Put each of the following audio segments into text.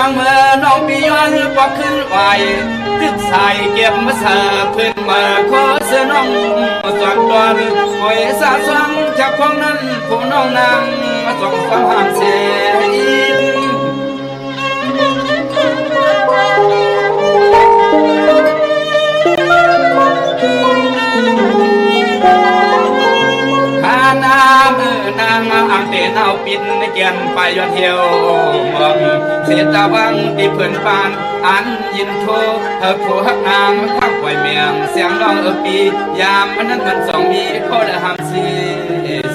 งเมื่อน้องปีย้อนปอกขึ้นไหวตึกใส่เก็บมาเสิร์ฟขึ้นมาขอเสื้อน้องสอนตอนหอยสาสวงจากพวงนั้นผู้น้องนางมาส่งความห่างเสียนางอังเตนเอาปิดในเกียนไปยอดเที่ยวมองเสียตาวังที่เพื่อนปานอันยินโทผู้ฮักนางข้างปล่อยเมียงเสียงร้องปียามมันนั้นมันสองมีก็เลยห้ามสี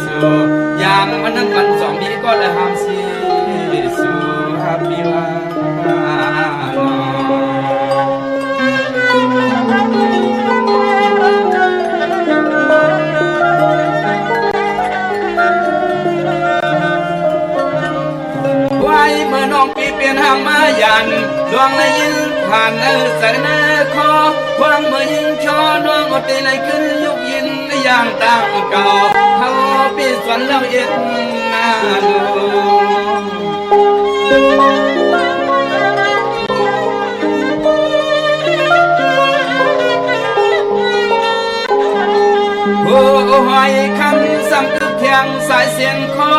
สู่ยามมันนั้นมันสองมีก็เลยห้ามสีสู่ฮับปีว่าเมื่อน้องปีเปลี่ยนห้ามมายันดวงในยินผ่านใส่หน้าคอความเมื่อยิงชอน้องอดใจขึ้นยุกยินอย่างต่างเก่าเขาปีสวนเราเอ็ดนาดูโอ้หอยคำซ้ำตึกเทียงสายเสียงคอ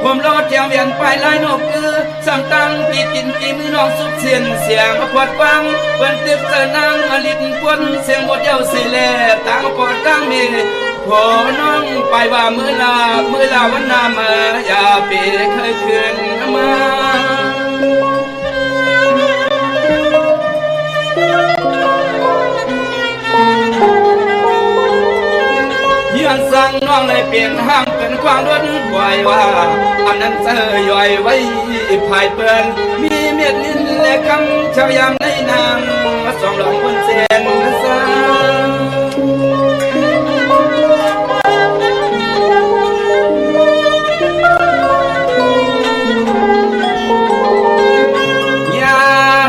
ผมรอดเทียงเวียนไปลายนกคือสั่งตั้งปีตินปีมือน้องสุดเสียนเสียงปวดฟังเปิ้นตึกเจอนางอลิดปวนเสียงบทเย้าเสแลต่างปอดตั้งมีพอน้องไปว่ามือลาวันนามาอย่าเปเคยคืนมาย้อนสั่งน้องเลยเปลี่ยนห้างเป็นความร้อนไหวว่าอันนั้นเธอย่อยไว้ภายเปื้อนมีเม็ดลิ้นและคำเช้ายามในนางมาส่องหลงบนเส้นสายา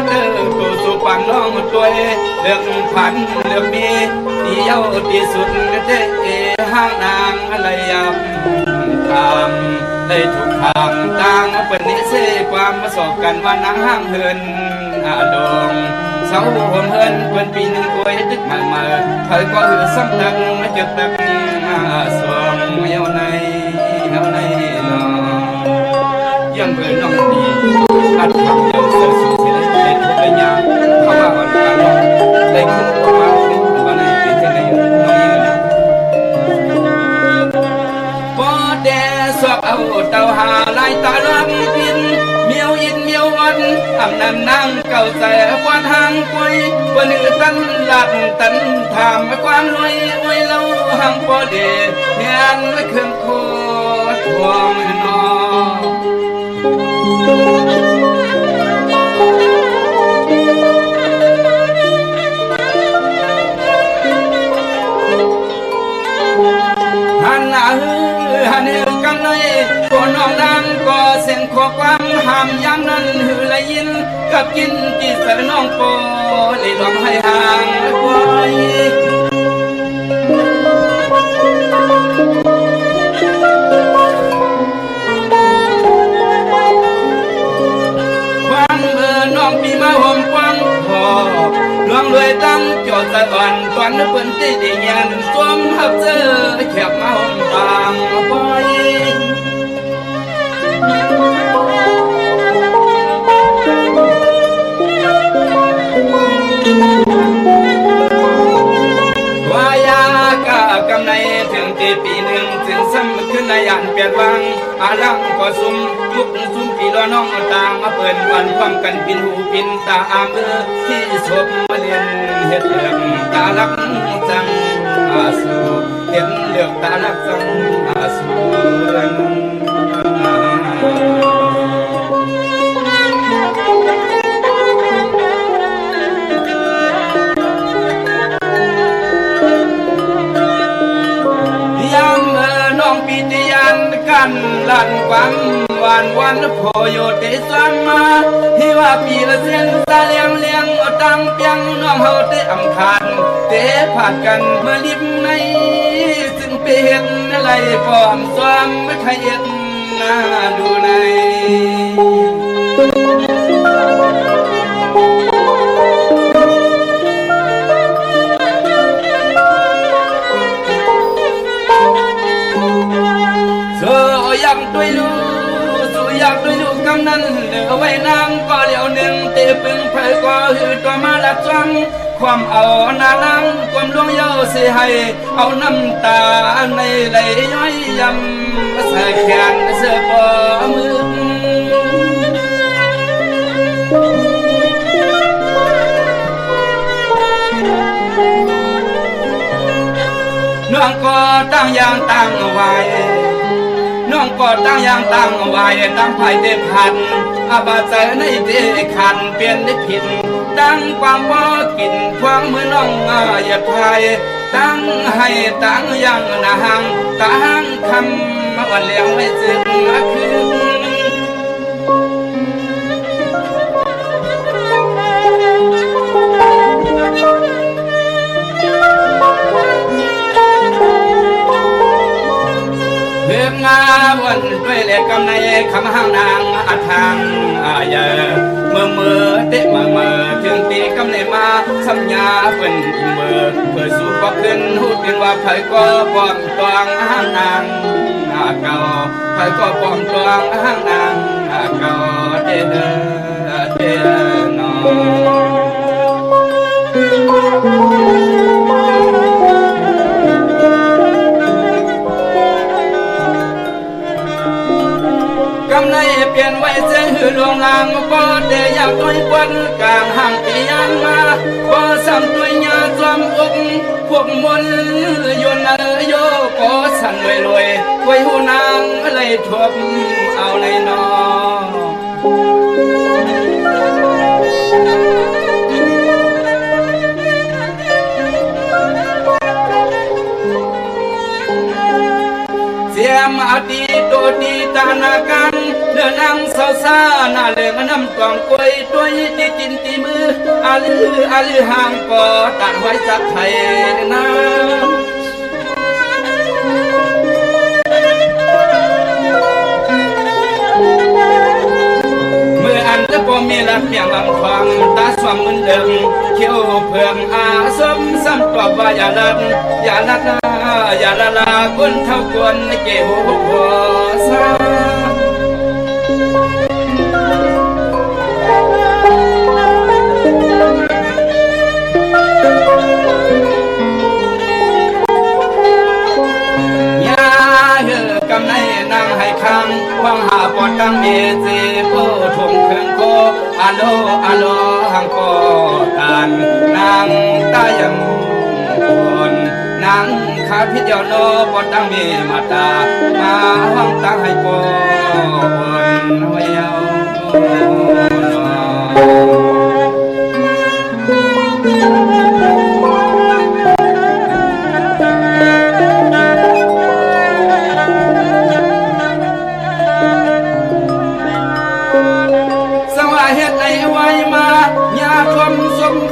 เธอตัวสุปันน้องตัวเลือกพันเลือกมีที่เย้าที่สุดเด้ห้างนางอะไรยำตามได้ถูกทางต่างเปิดนิเสความมาสอบกันว่านางห้างเฮินอาดงเสาหัวเฮินเปิดปีหนึ่งกวยตึกมาเธอก็หือซ้ำดังจุดดังสวงเย้าในน้องยังเปิดน้องดีอัดทำเย้าเสือสูงเสียได้ทุกระยะเข้ามาก่อนกันน้องได้ขึ้นประมาณวันไหนเป็นเช่นไรน้องยืนนะสอบเอาเต่าหาลายตาลังพินเมียวอินเมียววันอำนันนั่งเก่าใส่ควันหางคุยวันหนึ่งตันหลัดตันถามความรวยอวยเล่าหางพอเดเฮียนเครื่องโคตรทวงนอฮันนาฮันเอวกำเลยคนน้องนางก็เสียงขอความห้ามยามนั้นหือละยินกับกินที่เสน้องโปเลยลองให้ห่างไว้ความเมื่อน้องปีมาห่มกว้างพอลวงรวยตั้งจอดสะอ่อนตอนนึกเป็นที่ดีเงียนสวมหับเจอแคบมาห่มบางปอยว่ายากะกำในถึงที่ปีหนึ่งถึงซ้ำขึ้นในอันเปลี่ยนวังอาลังก็ซุ่มยุกซุ่มปีล้อน้องต่างมาเปิดวันความกันปินหูปินตาอามือที่ศพมาเลียนเห็ดเหลืองตาลักจังอาสูเห็นเหลือกตาลักจังอาสูกันลั่นความหวานวันโพโยเตสังมาที่ว่าปีละเส้นตาเลี้ยงตังเปียงน้องเฮาเตอำคานเตผ่านกันเมื่อลิบในซึ่งเป็นอะไรฟอมซ้อมไม่ขยันน่าดูใน ำนั้นเหลือไว้นางก็เหลียวหนึ่งตีปึงเผยก็หือตัวมาลับจังความเอาหน้านังความลวงเย้าสิให้เอาน้ำตาในไหลย้อยยำเสือแขนเสือปอมือน้องก็ตั้งอย่างตั้งไว้น้องก็ตั้งอย่างตั้งไว้ตั้งไผ่เต็มพันอาบาใจในเดขันเปลี่ยนได้ผิดตั้งความบ่กินควางมือน้องอย่าพายตั้งให้ตั้งอย่างนางตั้งคำมาวันเลี้ยงไม่จึงคืนเพื่องาวันด้วยเล็กกำในคำห้างนางอาทางอาญาเมื่อเตะมาถึงตีกำในมาสัญญาเป็นเมื่อเพื่อสู้ก็ขึ้นหูเป็นว่าไผก็ปลอมตวงห้างนางเก่าไผก็ปลอมตวงห้างนางเก่าเด้อนอกำในเปลี่ยนไว้เสียงหือลวงลางก็เดอยากต้อยควันกลางห้างปียานมาก็ซ้ำตัวยาจอมอกพวกมนโยนโยก็สั่นรวยไว้หูนางเลยทบเอาในนอเสียมอดีตโดดีตานากันเดินนั่งเศร้าซาหน้าเหลืองน้ำกวางกล้วยด้วยตีจินตีมืออาลือห่างปอตัดไว้สักไทยนะเมื่ออันจะพอมีรักเพียงลำความตาสวมเหมือนเดิมเขียวเพื่องอาสมซ้ำตอบว่าอย่าลัดอย่าละลาคนเท่ากวนเกี่ยวหัวซากำในนางให้คังวังหาปอดตั้งเอเจโอทงเครื่องโคอาโลหังโกตานนางตายังคนนางขาพิจารณาปอดตั้งเมมาตามาห้องตั้งให้โกนไว้เอา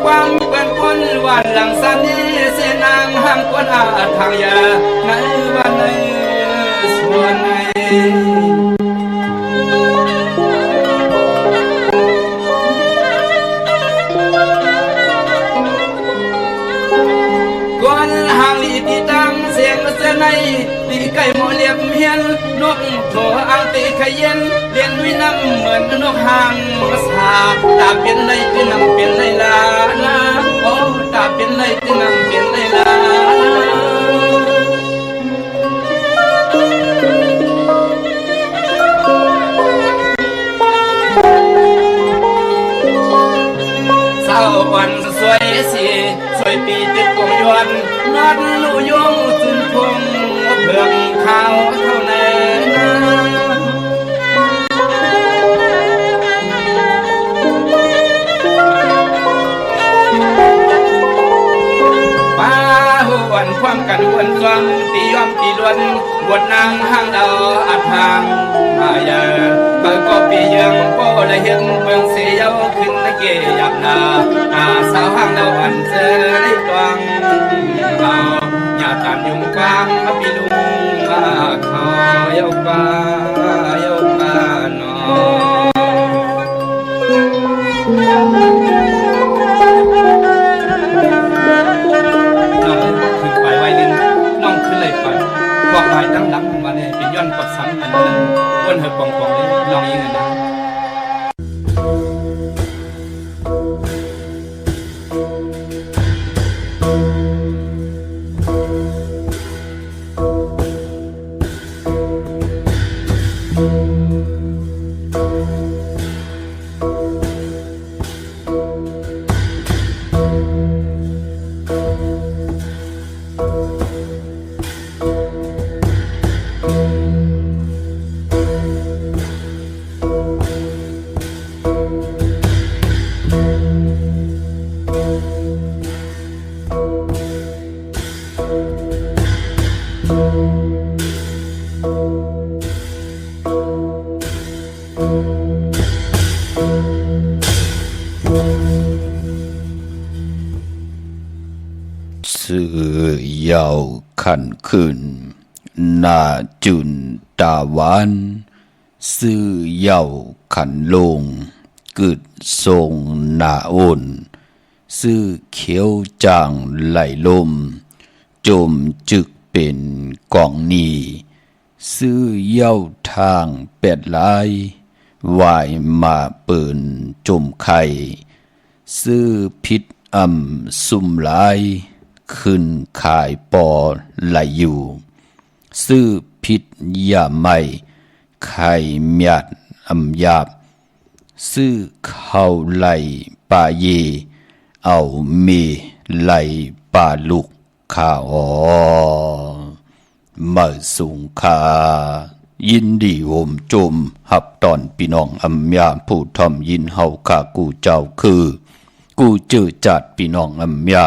ความเป็นคนวันหลังสันนี้เสนางห้ามคนอาทางยาในวันในส่วนในก่อนห่างลีตีตังเสียงเสนในตีไก่หมอเลียบเฮียนนกโถอังตีขยันเรียนวิน้ำเหมือนนกหางภาษาตาเป็นไรที่นำเป็นไรลาโอ้ตาเป็นไรที่นำเป็นไรลาเศร้าวันสวยสีสวยปีติดกงยวนนอดลูยงจุนพงเพื่องข้าวเท่าไหนป้าหัวนความกันวนจอมตียอมตีล้วนบวดนางห้างดาวอัดทางมาเยอะบางก็ปียังโป้ละเห็นเมืองเสียวขึ้นตะเกียบนาสาวห้างดาวอันเจอในตวงเราอย่าตามยุงกวางมาปีลุงขอยกปานอน้องขึ้นไปไว้นึงน้องขึ้นเลยไปพวกลายตั้งหลังมาเลยเป็นย้อนกดสันอันนั้นวนเหือกปองเลยน้องยิงอันนั้น สื่อยาวขันขึ้นนาจุนตาวันสื่อยาวขันลงกึดทรงนาอ่นสื่อเขียวจางไหลลมจมจึกเป็นกองนีซื้อยาวทางเป็ดลายวายมาเปิ่นจมไข่ซื้อพิษสุ่มหลายขึ้นขายปอไหลอยู่ซื้อพิษยาไม่ไข่เมียดหยาบซื้อเข้าไหลป่าเยเอาเมไหลป่าลูกข้าอ๋อมาสุงคายินดีโอมจมหับตอนพี่น้องยาผู้ทอมยินเฮาข้ากูเจ้าคือกูเจอจัดพี่น้องยา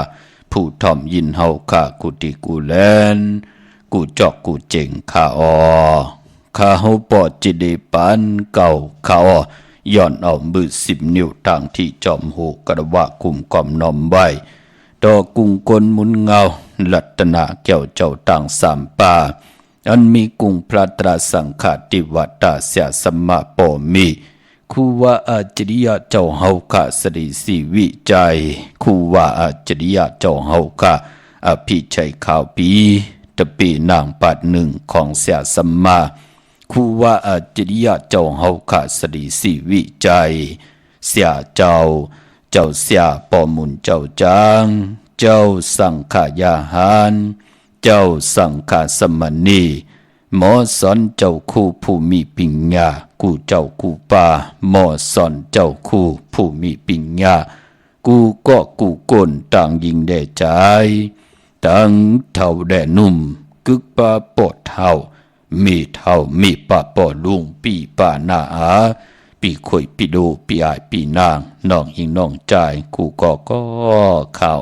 ผู้ทอมยินเฮาข้ากูติกูแลนกูจอกกูเจ๋งข้าอ๋อข้าเฮาปอดจิเดปันเก่าข้าอ๋อย่อนเอามือ10 นิ้วทางที่จอมโหกระวะคุมกอมนอมไว้ดอกกุงกลมุนเงาลัตนาแก้วเจ้าต่างสามป่าอันมีกุงพระตราสังฆาติวัตตาเสียสมะปอมีคูว่าอาจริยะเจ้าเฮาคาสริสีวิจัยคูว่าอาจริยะเจ้าเฮาคาอภิชัยข่าวปีตะปีนางปัดหนึ่งของเสียสมะคูว่าอาจริยะเจ้าเฮาคาสริสีวิจัยเสียเจ้าเสียปอมุนเจ้าจางเจ้าสังขายาหารเจ้าสังฆสมณีหมอสอนเจ้าคู่ผู้มีปัญญากูเจ้ากูป่าหมอสอนเจ้าคู่ผู้มีปัญญากูก็กูก้นต่างยิงได้ใจต่างเท่าแดนุ่มกึกป่าปอดเท่ามีเท่ามีป่าปอลุงปีป่าหน้าอาปีข่อยปีโดปีอายปีนางน้องหิงน้องใจกูก็ข่าว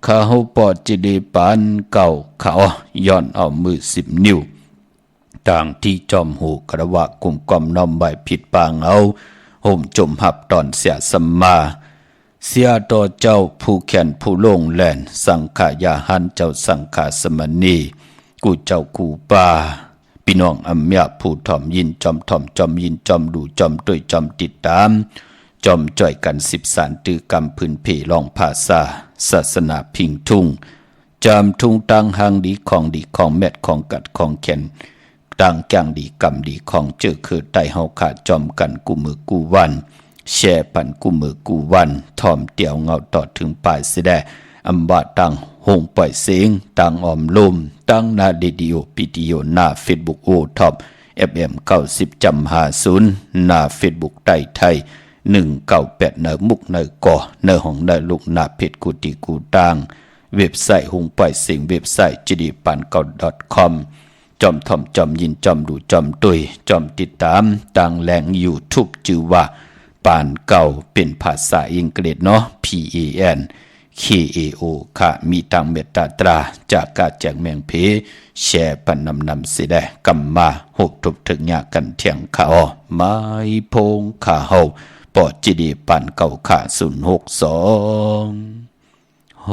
ข้าเฮาปอดจิเดปันเก่าเขาย้อนเอามือ10 นิ้วต่างที่จอมหูกระวะกุมกอมน้อมใบผิดปางเอาห่มจมหับตอนเสียสมมาเสียต่อเจ้าผู้แขนผู้ลงแหลนสังขายาหันเจ้าสังขาสมณีกูเจ้ากูป่าพี่น้องยาผู้ถ่อมยินจอมถ่อมจอมยินจอมดูจอมด้วยจอมติดตามจอมจ่อยกัน10 สารตือกรรมพื้นเพลองภาษาศาสนาพิงทุ่งจามทุ่งตังหางดีของแมดของกัดของแขนตังจังดีกรรมดีของเจอคือไตเฮาขาดจอมกันกูมือกูวันแช่ปันกูมือกูวันถ่อมเตี่ยวเงาต่อถึงปลายเสดบาตังหงปล่อยเสียงตังออมลมตังนาเดดิโอปิดิโอหน้าเฟซบุ๊กโอท็อปFM 90 จำ50หน้าเฟซบุ๊กไต้ไทย198เนอมุกเนอก่อเนอของเนอลูกหน้าเพจกูติกูตังเว็บไซต์หงปล่อยเสียงเว็บไซต์jidipan9.com จอมถ่อมจอมยินจอมดูจอมตุยจอมติดตามตังแหล่ง YouTube ชื่อว่าปานเก่าเป็นภาษาอังกฤษเนาะ PAN KAO ค่ะมีตังเมตตาตราจากกาแจกแมงเพแชร์ปันนำเสดกำมาหกทุบถึงยากันเถียงข่าวไม้พงข่าเฮาปอจิดีปันเก่าข่า062 649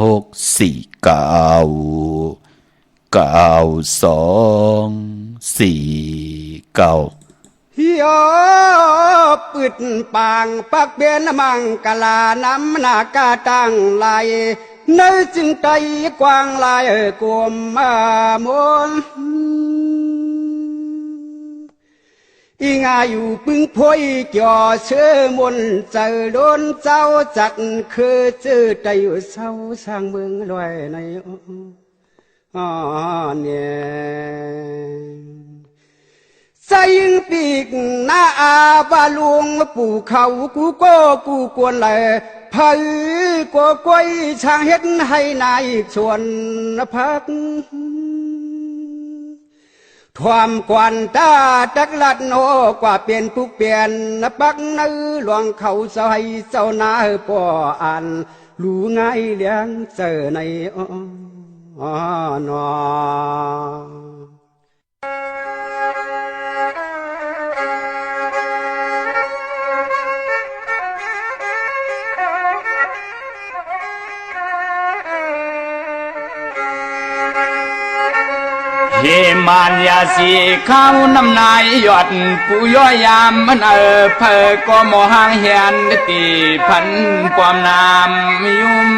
9249ฮิโยปึดปางปักเบียนมังกลาน้ำนากาตังลายในจึงใจกว้างลายกวมมามนอีงาอยู่ปึงพอยจ่อเชื่อมนเจอโดนเจ้าจัดคือจื้อใจอยู่เศร้าสร้างเมืองลอยในเนี่ยใจยิงปีกหน้าอาบาลุงปู่เขากูก็กูกวนไหลพายก็ก้อยช่างเฮ็ดให้นายชวนพักความกวนตาจักลัดโนกว่าเปลี่ยนผู้เปลี่ยนปักนื้อหลวงเขาใส่เจ้านาป่ออ่านรู้ง่ายเลี้ยงเจอในนอ มานยาสีเข้าน้ำนายยอดผู้ย่อยยามมันเพอก็มอห่างเหียนตีพันความนามยุ่ม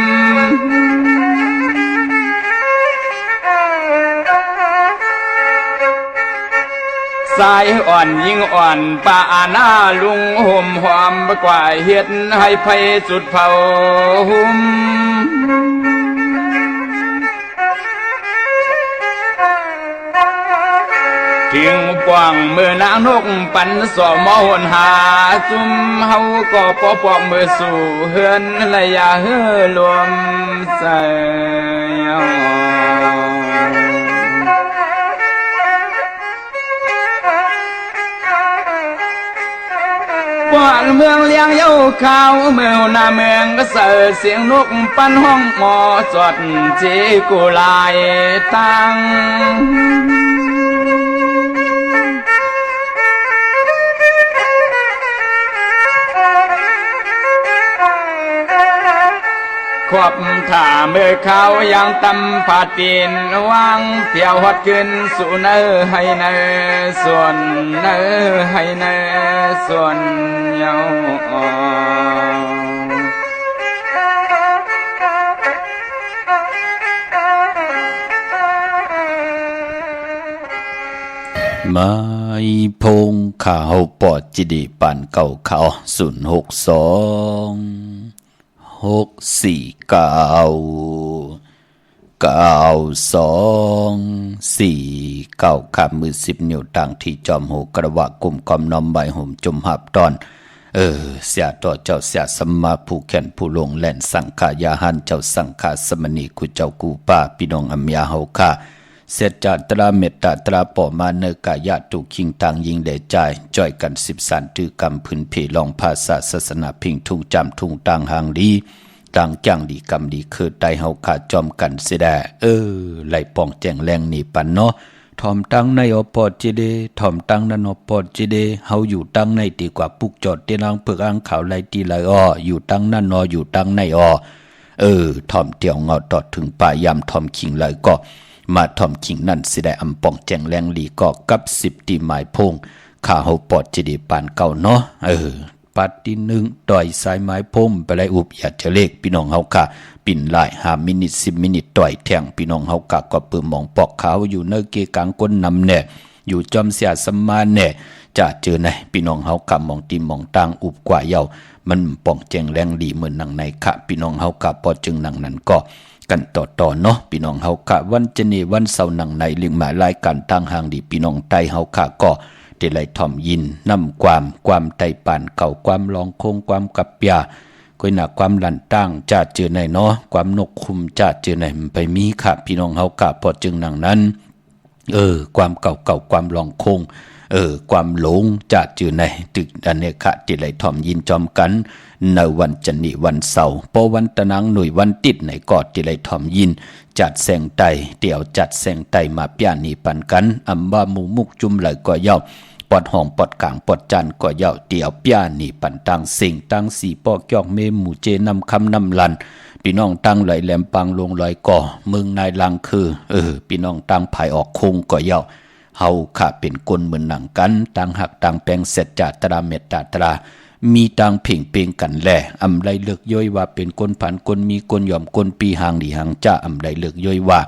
สายอ่อนยิ่งอ่อนป่าหน้าลุงห่มหอมกว่าเฮ็ดให้ไฟสุดเผาหุ่มทิ้งปวงมือนางนกปันสอมหนหาซุ่มเฮาก็ปอปอมือสู่เฮือนระยะเฮือรวมใส่บ้านเมืองเลี้ยงเย้าข้าวเมืองหน้าเมืองก็เสือเสียงนกปันห้องหมอจอดจีกุลายตังขวบถ่าเมื่อเขายังตำผาตีนวางเที่ยวหดขึ้นสู่เนอให้เนอส่วนเนอให้เนอส่วนเยาไม้พงข่าวปอดจิดีปันเก่าเขา0626924ขับมือ10 นิ้วต่างที่จอมหูกระวะกลุ่มกอมน้อมใบห่มจมหับตอนเสียต่อเจ้าเสียสมมาผู้แขนผู้ลงแล่นสังขายาหันเจ้าสังขาสมณีกุเจ้ากูป้าพี่น้องอัมยาเฮาค่ะเสร็จจากตราเมตตาตราปอมาเนกายะตุคิงต่างยิงได้ใจจ่อยกัน13ตือกำพื้นเพลองภาษาศาสนาพิงทุ่งจำทุ่งต่างหางดีต่างจังดีกำดีคือไตเฮาขาจอมกันเสดไหลป่องแจงแรงนี่ปันเนาะถ่อมตั้งในอปอจิเดถ่อมตั้งนั้นอปอจิเดเฮาอยู่ตั้งในดีกว่าปุกจอดเตนางเพิกอ่างข่าวไหลตีไหลอยู่ตั้งนั่นอยู่ตั้งในถ่อมเตียวเงาตอดถึงป่ายามถ่อมขิงไหลก็มาถ่อมขิงนั่นสิได้อำป่องแจงแรงลีก็กับ10ตีหมายพงข้าเฮาปอดจิเดปานเก่าเนาะปัดที่1ต่อยสายไม้พมไปไล่อุบอย่าจะเลขพี่น้องเฮาค่ะปิ่นหลาย5 มินิ 10 มินิต่อยแทงพี่น้องเฮากะก็ปื้มมองปอกขาวอยู่เนเกกลางก้นนำแน่อยู่จอมเสียสมาแน่จะเจอไหนพี่น้องเฮากะมองตีมองต่างอุบกว่าเยามันป่องแจงแรงดีเหมือนหนังในค่ะพี่น้องเฮากะพอจึงหนังนั้นก็กันต่อเนาะพี่น้องเฮากะวันจะนี่วันเสาร์หนังในลิงหมายรายการตั้งห่างดีพี่น้องไตเฮาค่ะก็ได้ไหลถ่อมยินนำความไตป่านเก่าความลองคงความกับยาก้อยหนักความหลั่นตั้งจะเจอในเนาะความนกคุมจะเจอในมันไปมีค่ะพี่น้องเฮากะพอจึงหนังนั้นความเก่าความลองคงความหลงจะเจอในตึกอันเนกะที่ไหลถ่อมยินจอมกันในวันจันทร์วันเสาร์พอวันตะนังหน่วยวันติดในกอดที่ไหลถ่อมยินจัดแสงไตเดี่ยวจัดแสงไตมาเปียนีปันกันอัมบามุมุกจุ่มไหลก็เย้าปอดห้องปอดกลางปอดจันก็เย้าเดี่ยวเปียนีปันตังสิงตังสีปอกยอกเมหมู่เจนำคำนำลันพี่น้องตั้งไหลแหลมปังลงลอยก่อเมืองนายลังคือพี่น้องตั้งภายออกคงก็เย้าเฮาข้าเป็นคนเหมือนหนังกันต่างหักต่างแปลงเสร็จจาตราเมตตาตรามีต่างเพ่งเปงกันแลอำไรเลือกย่อยว่าเป็นคนผันคนมีคนยอมคนปีหางดีหางจ้าอำไรเลือกย่อยว่า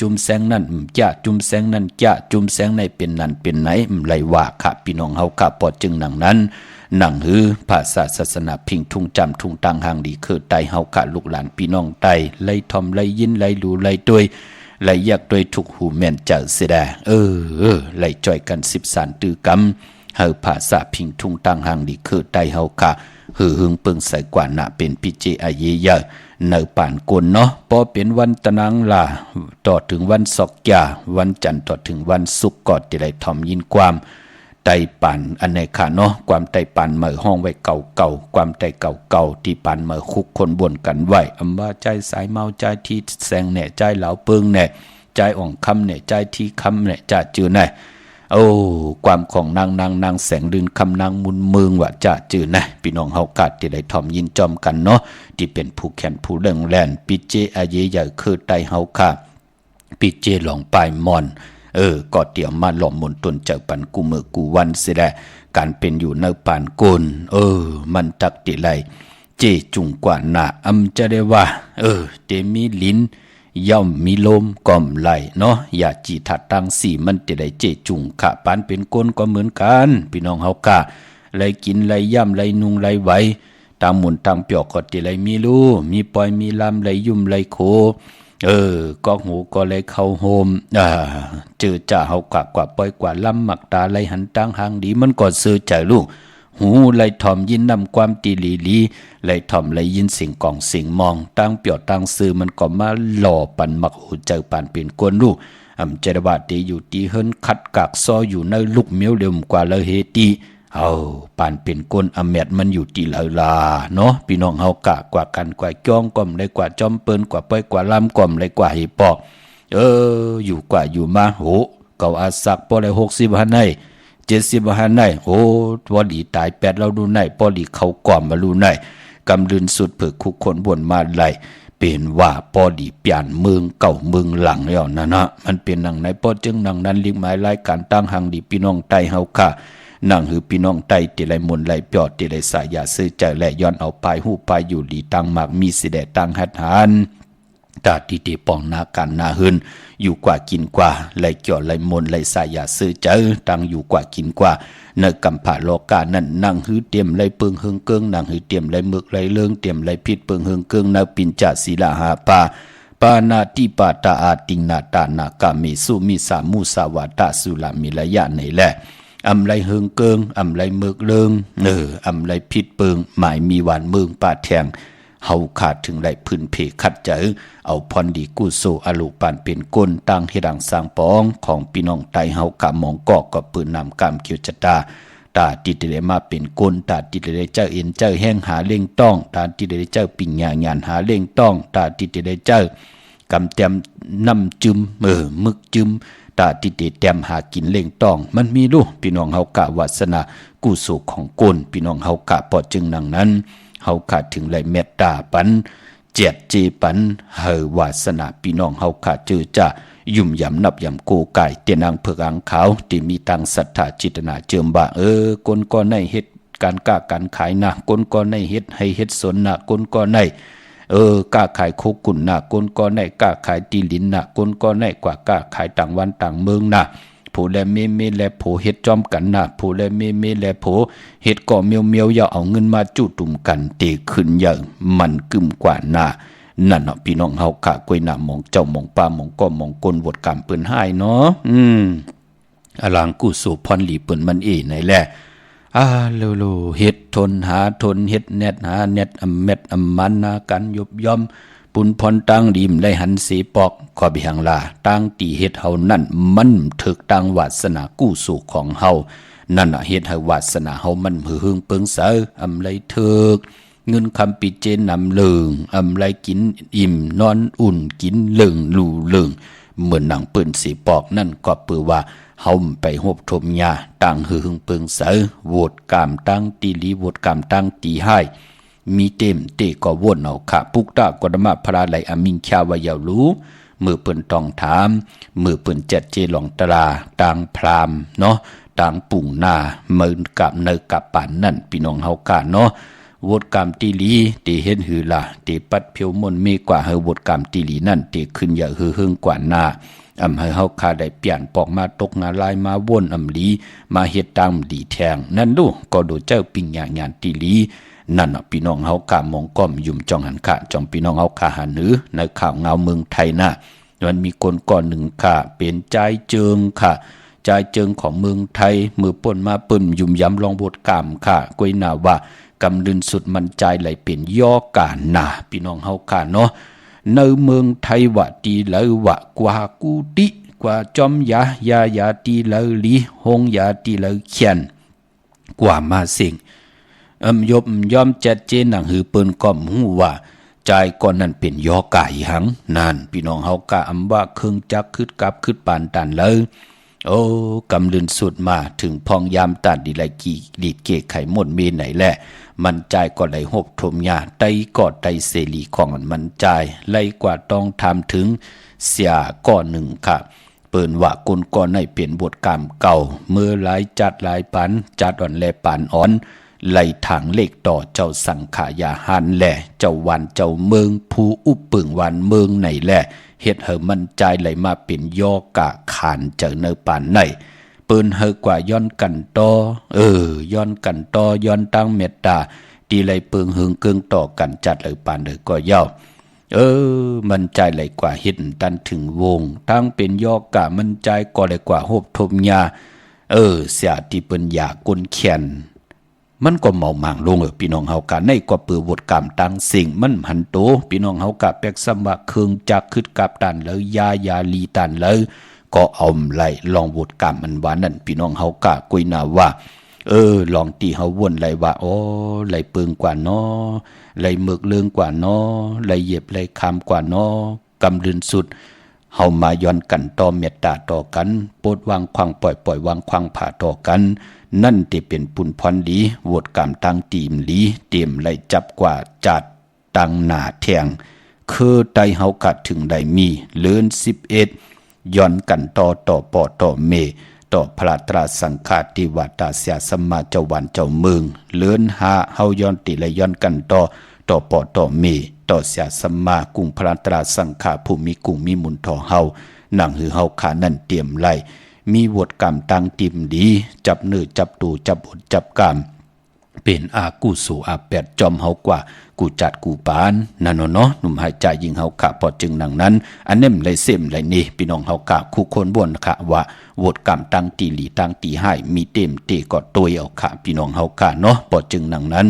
จุมแสงนั่นจ้าจุมแสงนั่นจ้าจุมแสงในเป็นนั่นเป็นไหนไรว่าค่ะพี่น้องเฮาข้าพอจึงหนังนั้นหนังฮือภาษาศาสนาพิงทุ่งจำทุ่งต่างหางดีคือไตเฮาข้าลูกหลานพี่น้องไตไล่ทอมไล่ยินไล่รู้ไล่ด้วยไหลอยากโดยทุกหูแม่นเจอเสียดาไหลจ่อยกัน13ตือกำเฮาภาษาพิงทุ่งต่างหางดีคือไตเฮาค่ะหึงปึงใส่กว่าหน้าเป็นพิเจอาเยยะเนอป่านกวนเนาะพอเป็นวันตะนังลาต่อถึงวันศอกยาวันจันทร์ต่อถึงวันศุกร์ก็จะได้ถ่อมยินความไตป่านอันไหนค่ะเนาะความไตป่านเมื่อห้องไว้เก่าความไตเก่าที่ป่านเมื่อคุกคนบ่นกันไว้อำว่าใจสายเมาใจที่แสงแน่ใจเหลาเปิงแน่ใจอ่องคำแน่ใจที่คำแน่จะจือแน่ความของนางแสงดึงคำนางมุนเมืองว่าจะจือนะพี่น้องเฮากาดที่ได้ถ่อมยินจอมกันเนาะที่เป็นผู้แขนผู้เรื่องแลนปิเจอาเยใหญ่คือไตเฮาค่ะปิเจหลองปลายมอน ก็เตรียมมาหล่อมมนตนเจ้าปันกูมือกูวันเสียแหละการเป็นอยู่ในปานกลมันตักติไรเจจุงกว่าหนาจะได้ว่าเตมีลิ้นย่อมมีลมก่อมไหลเนาะอย่าจีถัดตังสี่มันจะได้เจจุงขะปานเป็นก้นก็เหมือนกันพี่น้องเฮากะไรกินไรย่ำไรนุงไรไหวตามหมุนตามเปียกก็จะไรมีลูมีปล่อยมีลำไรยุ่มไรโคก็หูก็ไรเข้าโฮมเจอจ่าเฮากะกว่าปล่อยกว่าลำหมักตาไรหันตั้งหางดีมันก็ซื้อใจลูกหูไหลทอมยินนำความตีลีไหลทอมไหลยินเสียงกล่องเสียงมองตั้งเปียวตั้งซื้อมันก็มาหล่อปันมักหูเจอปันเป็นกวนลูกเจรบาตีอยู่ตีเฮินคัดกากซออยู่ในลูกเมียวเดิมกว่าเลยเฮตีปานเป็นกวนเม็ดมันอยู่ตีลาเนาะพี่น้องเฮากะกว่ากันกว่าจ้องก่อมเลยกว่าจอมเปิ้นกว่าป้อยกว่าลำก่อมเลยกว่าเฮปอกอยู่กว่าอยู่มาโหเก่าอาสักพอเลย60หันใน70หันในโอ้พอดีตาย8เราดูในพอดีเขาก่อมมาดูในกำลืนสุดเผือคุกคนบนมาไหลเป็นว่าพอดีเปลี่ยนเมืองเก่าเมืองหลังแล้วนะมันเป็นหนังในพอจึงหนังนั้นลิงหมายรายการตั้งหังดีพี่น้องไตเฮาค่ะนั่งหือพี่น้องไตติไหลมนไหลปอดติไหลสายยาซื้อใจและย้อนเอาปลายหูปลายอยู่ดีตั้งมากมีสิแดตั้งหัดหันตาดีดีปองนาการนาหืนอยู่กว่ากินกว่าไหลเกี่ยวไหลมนไหลสายยาซื้อใจตั้งอยู่กว่ากินกว่าเนกำผ่าโลกานั่นนั่งหือเตรียมไหลเปิงเฮืองเกิงนั่งหือเตรียมไหลหมึกไหลเลื่องเตรียมไหลพิษเปิงเฮืองเกิงนาปินจาศีลาหาปาปานาติปาตาอาติงนาตานากามิสุมิสามุสาวาตาสุลามิระยะไหนแหละไรเฮืองเกิงไรเมือกเลิงไรพิษเปิงหมายมีหวานเมืองป่าแทงเฮาขาดถึงไรพื้นเพขัดเจอเอาพรดีกุโซอลุปานเป็นก้นตั้งเฮดังสร้างปองของพี่น้องไตเฮากะมองกอกกับปืนนำกามเขียวจตาตาติดได้มาเป็นก้นตาติดได้เจ้าเอ็นเจ้าแห้งหาเล่งต้องตาติดได้เจ้าปิ่งญาณหาเล่งต้องตาติดได้เจ้ากำเต็มน้ำจึมมึกจึมตาติดเต็มหากินเล่งต้องมันมีลูกพี่น้องเฮากะวาสนากุโซของก้นพี่น้องเฮากะพอจึงนังนั้นเฮาขาดถึงไรเมตตาปันเจียดจีปันเฮวาสนาพี่น้องเฮาขาดเจอจะยุ่มยำนับยำโกไก่เตียนางเผือกอังขาวที่มีตังศรัทธาจิตนาเจิมบ่าคนก็ในเฮ็ดการก้าการขายนะคนก็ในเฮ็ดให้เฮ็ดสนนะคนก็ในก้าขายโคกุนนะคนก็ในก้าขายตีลินนะคนก็ในกว่าก้าขายต่างวันต่างเมืองนะผู้แลเมแลโผเฮ็ดจอมกันนะผู้แลเมแลโผเฮ็ดก่อเมียวอย่าเอาเงินมาจุตุ่มกันเตขึ้นอย่างมันกึมกว่าหน้านั่นเนาะพี่น้องเฮากะกวยหน้ามองเจ้ามองป้ามองก้อมองกลวดกรรมเปิ้นหายเนาะอลังกุสุพรหลีเปิ้นมันไหนแหละโลเฮ็ดทนหาทนเฮ็ดแนดหาแนดเม็ดมันนากันยบย่อมปุนพรตั้งดีมได้หันสีปอกขอบิหังลาตั้งตีเฮ็ดเฮานั่นมันถึกตั้งวาสนากู้สู่ของเฮานั่นเฮ็ดให้วาสนาเฮามันหือหึงเปิงเสอไรถึกเงินคำปิเจนนำเลิงไรกินอิ่มนอนอุ่นกินเลิงลูเลิงเหมือนหนังปืนสีปอกนั่นก็เปือว่าเฮาไปหบทมยาตั้งหือหึงเปิงเสอโหวดกามตั้งตีลีโหวดกามตั้งตีให้มีเต็มเตก็วนเอาค่ะปุกตากดมาพระไหลอมิงชาวายารู้มือเปิ้นต้องถามมือเปิ้นจัดเจหลองตราต่างพรามเนาะต่างปุ่งหน้าเมินกับเนกับป่านนั่นพี่น้องเฮากะเนาะวดกรรมตีลีตีเห็นหือละตีปัดเพียวมนมีกว่าเฮาวดกรรมตีลีนั่นตีขึ้นอย่าหือหึงกว่าหน้าให้เฮาคาได้เปลี่ยนปอกมาตกงาลายมาวนลีมาเฮ็ดตามดีแทงนั่นดูก็ดูเจ้าปิ่งญาณตีลีนั่นพี่น้องเฮากะมองก้อมยุ่มจองหันกะจองพี่น้องเฮาคาหันหือในข่าวเงาเมืองไทยนะมันมีคนก่อนหนึ่งค่ะเป็นใจเจิงค่ะใจเจิงของเมืองไทยมือป่นมาปึ้มยุ่มย้ำลองบทกรรมค่ะกวยนาว่ากำลืนสุดมันใจไหลเป็นย่อกาหนาพี่น้องเฮาค่ะเนาะในเมืองไทยวะตีเลยว่ากว่ากูติกว่าจอมยาตีเลยลีหงยาตีเลยเขียนกว่ามาสิงยบย่อมจัดเจนหนังหือเปิ้นก็หูว่าใจก่อนนั้นเป็นย่อกายหังนั่นพี่น้องเฮากะว่าเครื่องจักคึดกับคึดปานตันเลยกำลืนสุดมาถึงพองยามตัดดีไลกีดีเกไข่หมดเมไหนแหละมันใจก็ไหลหบทมยาไตกอดไตเสรีของมันใจไล่กว่าต้องทำถึงเสียก่อนหนึ่งค่ะ เปิ้นว่ากุนก่อนให้เปลี่ยนบทกรรมเก่าเมื่อหลายจัดหลายปันจัดอ่อนแลปานอ่อนไล่ทางเลขต่อเจ้าสังขายาหันแหล่เจ้าวันเจ้าเมืองผู้อุปปึงวันเมืองไหนแหละเฮ็ดให้มันใจไหลมาเป็นย่อกะขานเจอเนอปานไหนเปิ้นเฮอกว่าย้อนกันต่อย้อนกันต่อย้อนตั้งเมตตาดีไหลเปิงหึงเกิงต่อกันจัดเลยปานเด้อก็เย้ามันใจไหลกว่าเฮ็ดตันถึงวงตั้งเป็นย่อกะมันใจก็ไหลกว่าโหบทมยาเสียที่เปิ้นอยากกลแขนมันก็เมาหมางลงพี่น้องเฮากะในกว่าเปือวดกรรมต่างสิ่งมันหันโตพี่น้องเฮากะแปกสมว่าเครื่องจักคึดกับตันแล้วยาลีตันแล้วก็เอาไหลลองวดกรรมมันว่านั่นพี่น้องเฮากะกุยนาว่าลองตีเฮาวนไหลว่าไหลเปิงกว่าน้อไหลหมึกเลืองกว่าน้อไหลเหยียบไหลคำกว่าน้อกำลืนสุดเฮามาย้อนกันต่อเมตตาต่อกันโปรดวางควางปล่อยวางควางผ่าต่อกันนั่นที่เป็นปุนพรดีโหวดกรรมตั้งตีมลีเตรียมไหลจับกว่าจัดตั้งหน้าแทงคือไตเฮากัดถึงได้มีเลื่อน11ย้อนกันต่อปอต่อเมต่อพระตราสังฆาติวัตาเสียสมมาเจ้าวันเจ้าเมืองเลื่อนหาเฮาย้อนติและย้อนกันต่อปอต่อเมต่อเสียสมมากุงพระตราสังฆาภูมิกุงมีมุนทอเฮานั่งหือเฮาขานั่นเตรียมไล่มีวดกรรมตั้งติมดีจับเนื้อจับตูจับบทจับกรรมเป็นอากูสู่อาแปดจอมเฮากว่ากูจัดกูปานนั่นเนาะหนุ่มหายใจยิงเฮาขะพอจึงหนังนั้นอันเน่มไหลเสมไหลนี่พี่น้องเฮากะคู่คนบ่นค่ะว่าวดกรรมตั้งตีหลีตั้งตีให้มีเต็มเตก็ตวยเอาค่ะพี่น้องเฮากะเนาะพอจึงหนังนั้น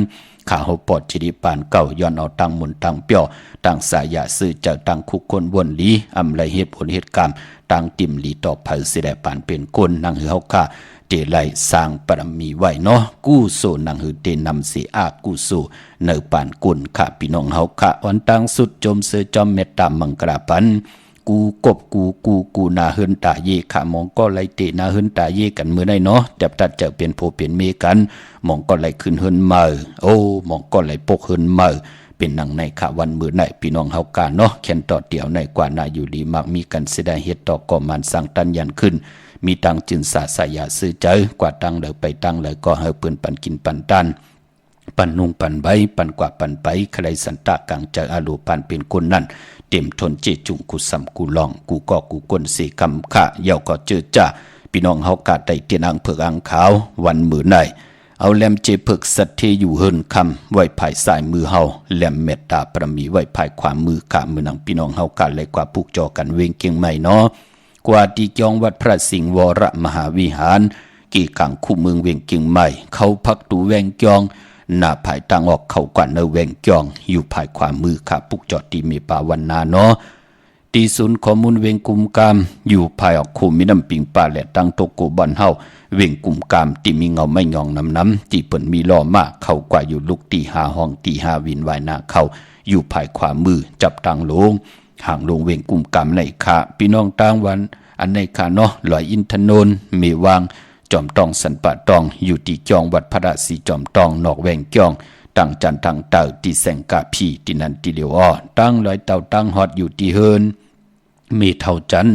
ข้าเฮาปอดจิริปานเก่าย้อนเอาตั้งมุนตั้งเปียวตั้งสายะซื้อจากตั้งคู่คนบ่นลีอำไรเหตุผลเหตุกรรมตั้งติมลีต่อภัยสิได้ปานเป็นคนนั่งหือเฮาค่ะเตไลสร้างปรมีไว้เนาะกู้โซนังหือเตนำเสียอากู้โซเนอปานกุนค่ะพี่น้องเฮาค่ะอ่อนตั้งสุดจมเสือจอมเมตตามังกราพันกูกบกูนาเฮินตาเยค่ะมองก็ไลเตนาเฮินตาเยกันมื้อได้เนาะจับตัดเจอเป็นโพเป็นเมกันมองก็ไลขึ้นเฮินเมอมองก็ไลปกเฮินเมอเป็นหนังในค่ะวันมื้อไหนพี่น้องเฮากาเนาะแค่นต่อเดี่ยวในกว่านาอยู่ดีมักมีกันเสดเฮ็ดต่อก่อมันสร้างตันยันขึ้นมีตังจึงสาสายาซื้อใจกว่าตังเลยไปตังเลยก็เฮาเปิ้นปันกินปันตันปันนุงปันใบปันกว่าปันไปใครสันตะกังใจอาลูปันเป็นคนนั่นเต็มทนเจจุงกูสำกูลองกูก็กูก้นสีคำขะเยาก็เจอจ้าพี่น้องเฮากะได้เตียนอังเผือกอังขาววันมื้อไหนเอาแหลมเจเผือกสัตเทอยู่เฮินคำไว้ภายซ้ายมือเฮาแหลมเมตตาประมีไว้ภายขวามือขามือนังพี่น้องเฮากะเลยกว่าผูกจอกันเวงเกียงใหม่เนาะกว่าที่จองวัดพระสิงห์วรมหาวิหารกี่ขังคู่เมืองเวียงเกียงใหม่เขาพักตูแวงจองหน้าภายทางออกเขากว่าเนแวงจองอยู่ภายขวามือขาปุกจอดตีเมปาวันนาเนาะตีศูนย์ข้อมูลเวงกุมกามอยู่ภายออกคู่มีน้ำปิงป่าและตั้งโตโกบอนเฮาเวงกุมกามที่มีเงาไม่งองน้ำที่เปิ่นมีล้อมากเขากว่าอยู่ลุกตีหาห้องตีหาวินวายนาเขาอยู่ภายขวามือจับตังลงห่างลงเวงกุมกามในขาพี่น้องต่างวันอันในขาเนาะลอยอินทนนท์เมวางจอมตองสันปะตองอยู่ที่จองวัดพระราศีจอมตองนอกแวงจองตั้งจันตั้งเต่าที่แสงกาพีที่นันติเหลียวอ้อตั้งลอยเต่าตั้งฮอดอยู่ที่เฮินมีเท่าจัน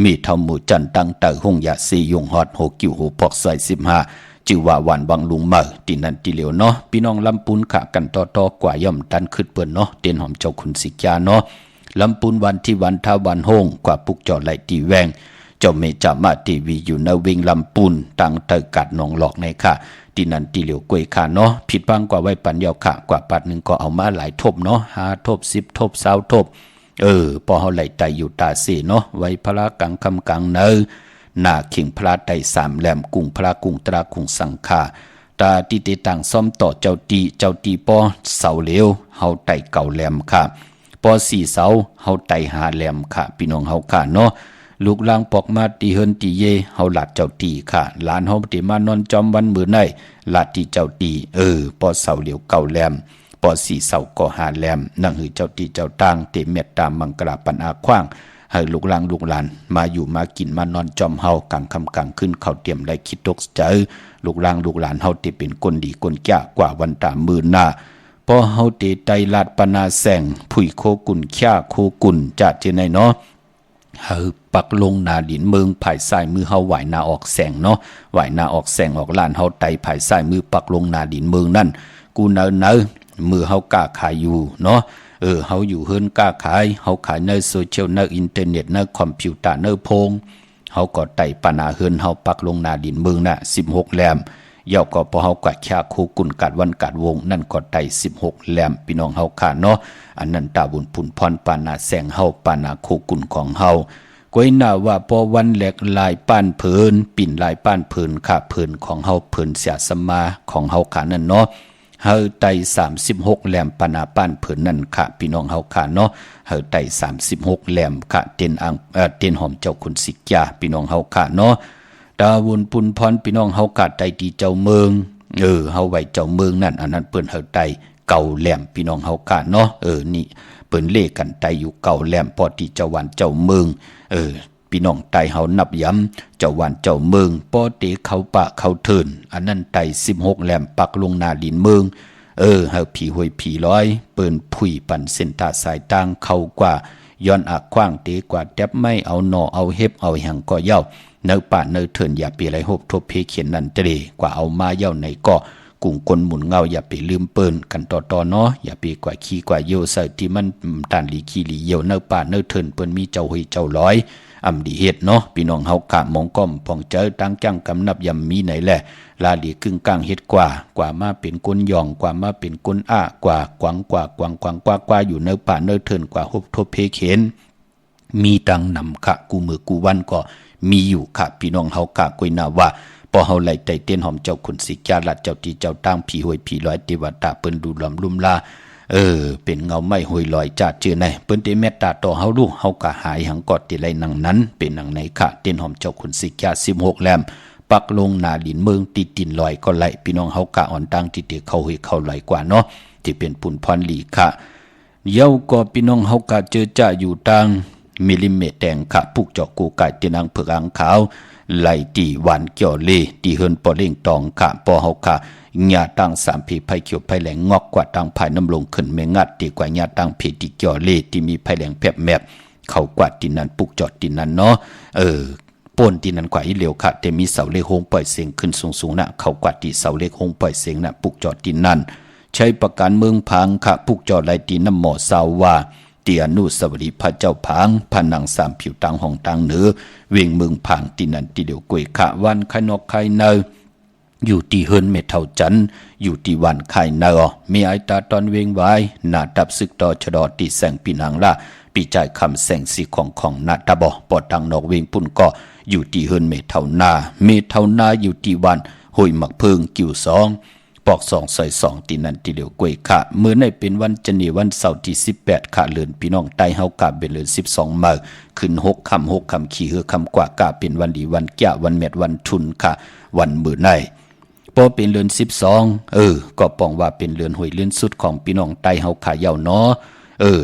มีเท่าหมู่จันตั้งเต่าหงยาสียงฮอดโหกิวโหปอกซอย15จือว่าวันวังลุงเมอที่นันติเหลียวเนาะพี่น้องลำปูนขะกันต่อกว่าย่อมตันขึ้นเปิ้นเนาะเตียนหอมเจ้าคุณสิกยาเนาะลำปูนวันที่วันท่าวันโฮงกว่าปุกจอดไหลตีแวงเจ้าเมจามาทีวีอยู่ในเวงลำปูนตั้งเตอกัดนองหลอกในค่ะที่นันติเหลียวกวยค่ะเนาะผิดบ้างกว่าไว้ปันยาวค่ะกว่าปัดหนึ่งก็เอามาหลายทบเนาะ5 ทบ 10 ทบ 20 ทบพอเฮาไหลไตอยู่ตาเสเนาะไว้พระกังคำกังเนอหน้าขิงพระไต3แหลมกุงพระกุงตรากุงสังฆาตาติเตต่างซ่อมต่อเจ้าตีปอเสาเหลวเฮาไตเก่าแหลมค่ะปอ4เสาเฮาไต5แหลมค่ะพี่น้องเฮาค่ะเนาะลูกลางปอกมาตีเฮินตีเยเฮาหลัดเจ้าตีค่ะหลานเฮาติมานอนจอมวันมื้อไหนหลัดที่เจ้าตีปอเสาเหลียวเก่าแหลมปอ4เสาก็5แหลมนั่งหือเจ้าตีเจ้าต่างเตเมตตามังกราปันอาขว้างให้ลูกลางลูกหลานมาอยู่มากินมานอนจอมเฮากลางค่ำกลางคืนเข้าเตรียมไล่คิดตกใจลูกลางลูกหลานเฮาติเป็นคนดีคนแก่กว่าวันตามื้อหน้าพอเฮาเตไตลาดปนาแสงผุยโคกุนख्ยาโคกุนจัดที่ไหนเนาะ เฮาปักลงนาดินเมืองภายซ้ายมือเฮาไหวนาออกแสงเนาะไหวนาออกแสงออกล้านเฮาไตภายซ้ายมือปักลงนาดินเมืองนั่นกูเนอมือเฮากล้าขายอยู่เนาะเฮาอยู่เฮิรนกล้าขายเฮาขายในโซเชียลในอินเทอร์เน็ตในคอมพิวเตอร์ในโพงเฮาก็ไต่ปานาเฮิรนเฮาปักลงนาดินเมืองน่ะ16แหลมเย่าก็พอเฮากะแค่คู่กุ่นกัดวันกัดวงนั่นก็ไต่16แหลมพี่น้องเฮาค่ะเนาะอันนั้นตาบุญผุนพรปานาแสงเฮาปานาคู่กุ่นของเฮากวยน่าว่าพอวันแหลกลายป้านเพิ่นปิ่นลายป้านเพิ่นค่ะเพิ่นของเฮาเพิ่นเสียสมาของเฮาค่ะนั่นเนาะเฮาไต่36แหลมปานาป้านเพิ่นนั่นค่ะพี่น้องเฮาค่ะเนาะเฮาไต่36แหลมค่ะเต็นหอมเจ้าคุณสิกยาพี่น้องเฮาค่ะเนาะดาวุนปุนพรพี่น้องเฮากะไต่ที่เจ้าเมืองเฮาไว้เจ้าเมืองนั่นอันนั้นเปิ้นเฮาไต่เก่าแหลมพี่น้องเฮากะเนาะนี่เปิ้นเลกันไต่อยู่เก่าแหลมพอที่เจ้าวันเจ้าเมืองพี่น้องไต่เฮานับย้ำเจ้าวันเจ้าเมืองปอเตเขาปะเขาเทินอันนั้นไต่16แหลมปักลงนาดินเมืองเฮาผีหวยผีร้อยเปิ้นผุยปั่นเส้นตาสายต่างเข้ากว่าย้อนอักขว้างเตกว่าแทบไม่เอาหนอเอาเฮ็บเอาหยังก็เย้าเนื้อป่าเนื้อเถินอย่าไปไรหบทบเพเขียนนั่นจะดีกว่าเอามาเย้าในก็กุ่งคนหมุนเงาอย่าไปลืมเปิ้นกันต่อเนาะอย่าไปกว่าขี้กว่าเยี่ยวใส่ที่มันตันหลีขี้หลีเยี่ยวเนื้อป่าเนื้อเถินเปิ้นมีเจ้าหอยเจ้าร้อยอำดีเฮ็ดเนาะพี่น้องเฮากะมองก้อมพองเจอตั้งจังกำนับยำมีไหนแหละลาดีกึ่งกลางเฮ็ดกว่ามาเป็นก้นย่องกว่ามาเป็นก้นกว่ากวางอยู่เนื้อป่าเนื้อเถินกว่าหบทบเพเขียนมีตังนำค่ะกูมือกูวันก็มีอยู่ค่ะพี่น้องเฮากะกวยนาว่าพอเฮาไหลไต่เต้นหอมเจ้าคุณสิกาลัดเจ้าที่เจ้าตั้งผีหวยผีลอยเทวดาเปิ้นดูลำลุ่มลาเป็นเงาไม้หวยลอยจัดเจอในเปิ้นได้เมตตาต่อเฮาลูกเฮากะหายหังกอดติไรนังนั้นเป็นนังไหนค่ะเต้นหอมเจ้าคุณสิกา16แหลมปักลงนาดินเมืองติดดินลอยก็ไหลพี่น้องเฮากะอ่อนตั้งที่เตเข้าหวยเข้าไหลกว่าเนาะที่เป็นปุ่นพรหลีค่ะเย้าก็พี่น้องเฮากะเจอจ้าอยู่ตังมิลลิเมตรแดงค่ะปุกเจาะกูไก่เตียนังเผือกอังขาวไหลตีหวานเกี่ยวเลตีเฮินปอเล่งตองค่ะปอเฮาค่ะญาตั้ง3ผีไผเขียวไผแหลงงอกกว่าตั้งภายน้ำลงขึ้นแมงัดดีกว่าญาตั้งเพติเกี่ยวเลที่มีไผแหลงแผบแมบเข้ากว่าตินั้นปุกเจาะตินั้นเนาะป่นที่นั้นกว่าอีเหลียวค่ะแต่มีเสาเล็กโฮงปล่อยเสียงขึ้นสูงๆนะเข้ากว่าที่เสาเล็กโฮงปล่อยเสียงนะปุกเจาะตินั้นใช้ประกันเมืองพังค่ะปุกเจาะไหลตีน้ำหมอสาวว่าเตียนุสวรีพระเจ้าพังผนัง3ผิวตังห้องตังเหนือเวียงเมืองพังที่นั้นที่เดียวกวยขะวันไข่นกไข่เนยอยู่ที่เฮินเมเท่าจันอยู่ที่วันไข่เนยมีไอตาตอนเวียงไว้หน้าดับซึกต่อชดอตีแสงปีนังละปีจ่ายคำแสงสีของนาตาบอปอตังนอกเวียงปุ่นก็อยู่ที่เฮินเมเท่านาอยู่ที่วันหอยหมักเพิงกิ่ว2ปอก2ใส่2ตีนันตีเหลียวกวยขะเมื่อในเป็นวันจันทร์วันเสาร์ที่18ค่ะเลือนพี่น้องไต้เฮากะเป็นเลือน12มื้อขึ้น6ค่ำขี้เหือค่ำกว่ากะเป็นวันดีวันแก่วันเม็ดวันทุนค่ะวันมื้อในพอเป็นเลือน12ก็ป้องว่าเป็นเลือนหวยเลือนสุดของพี่น้องไต้เฮาค่ะยาวเนาะ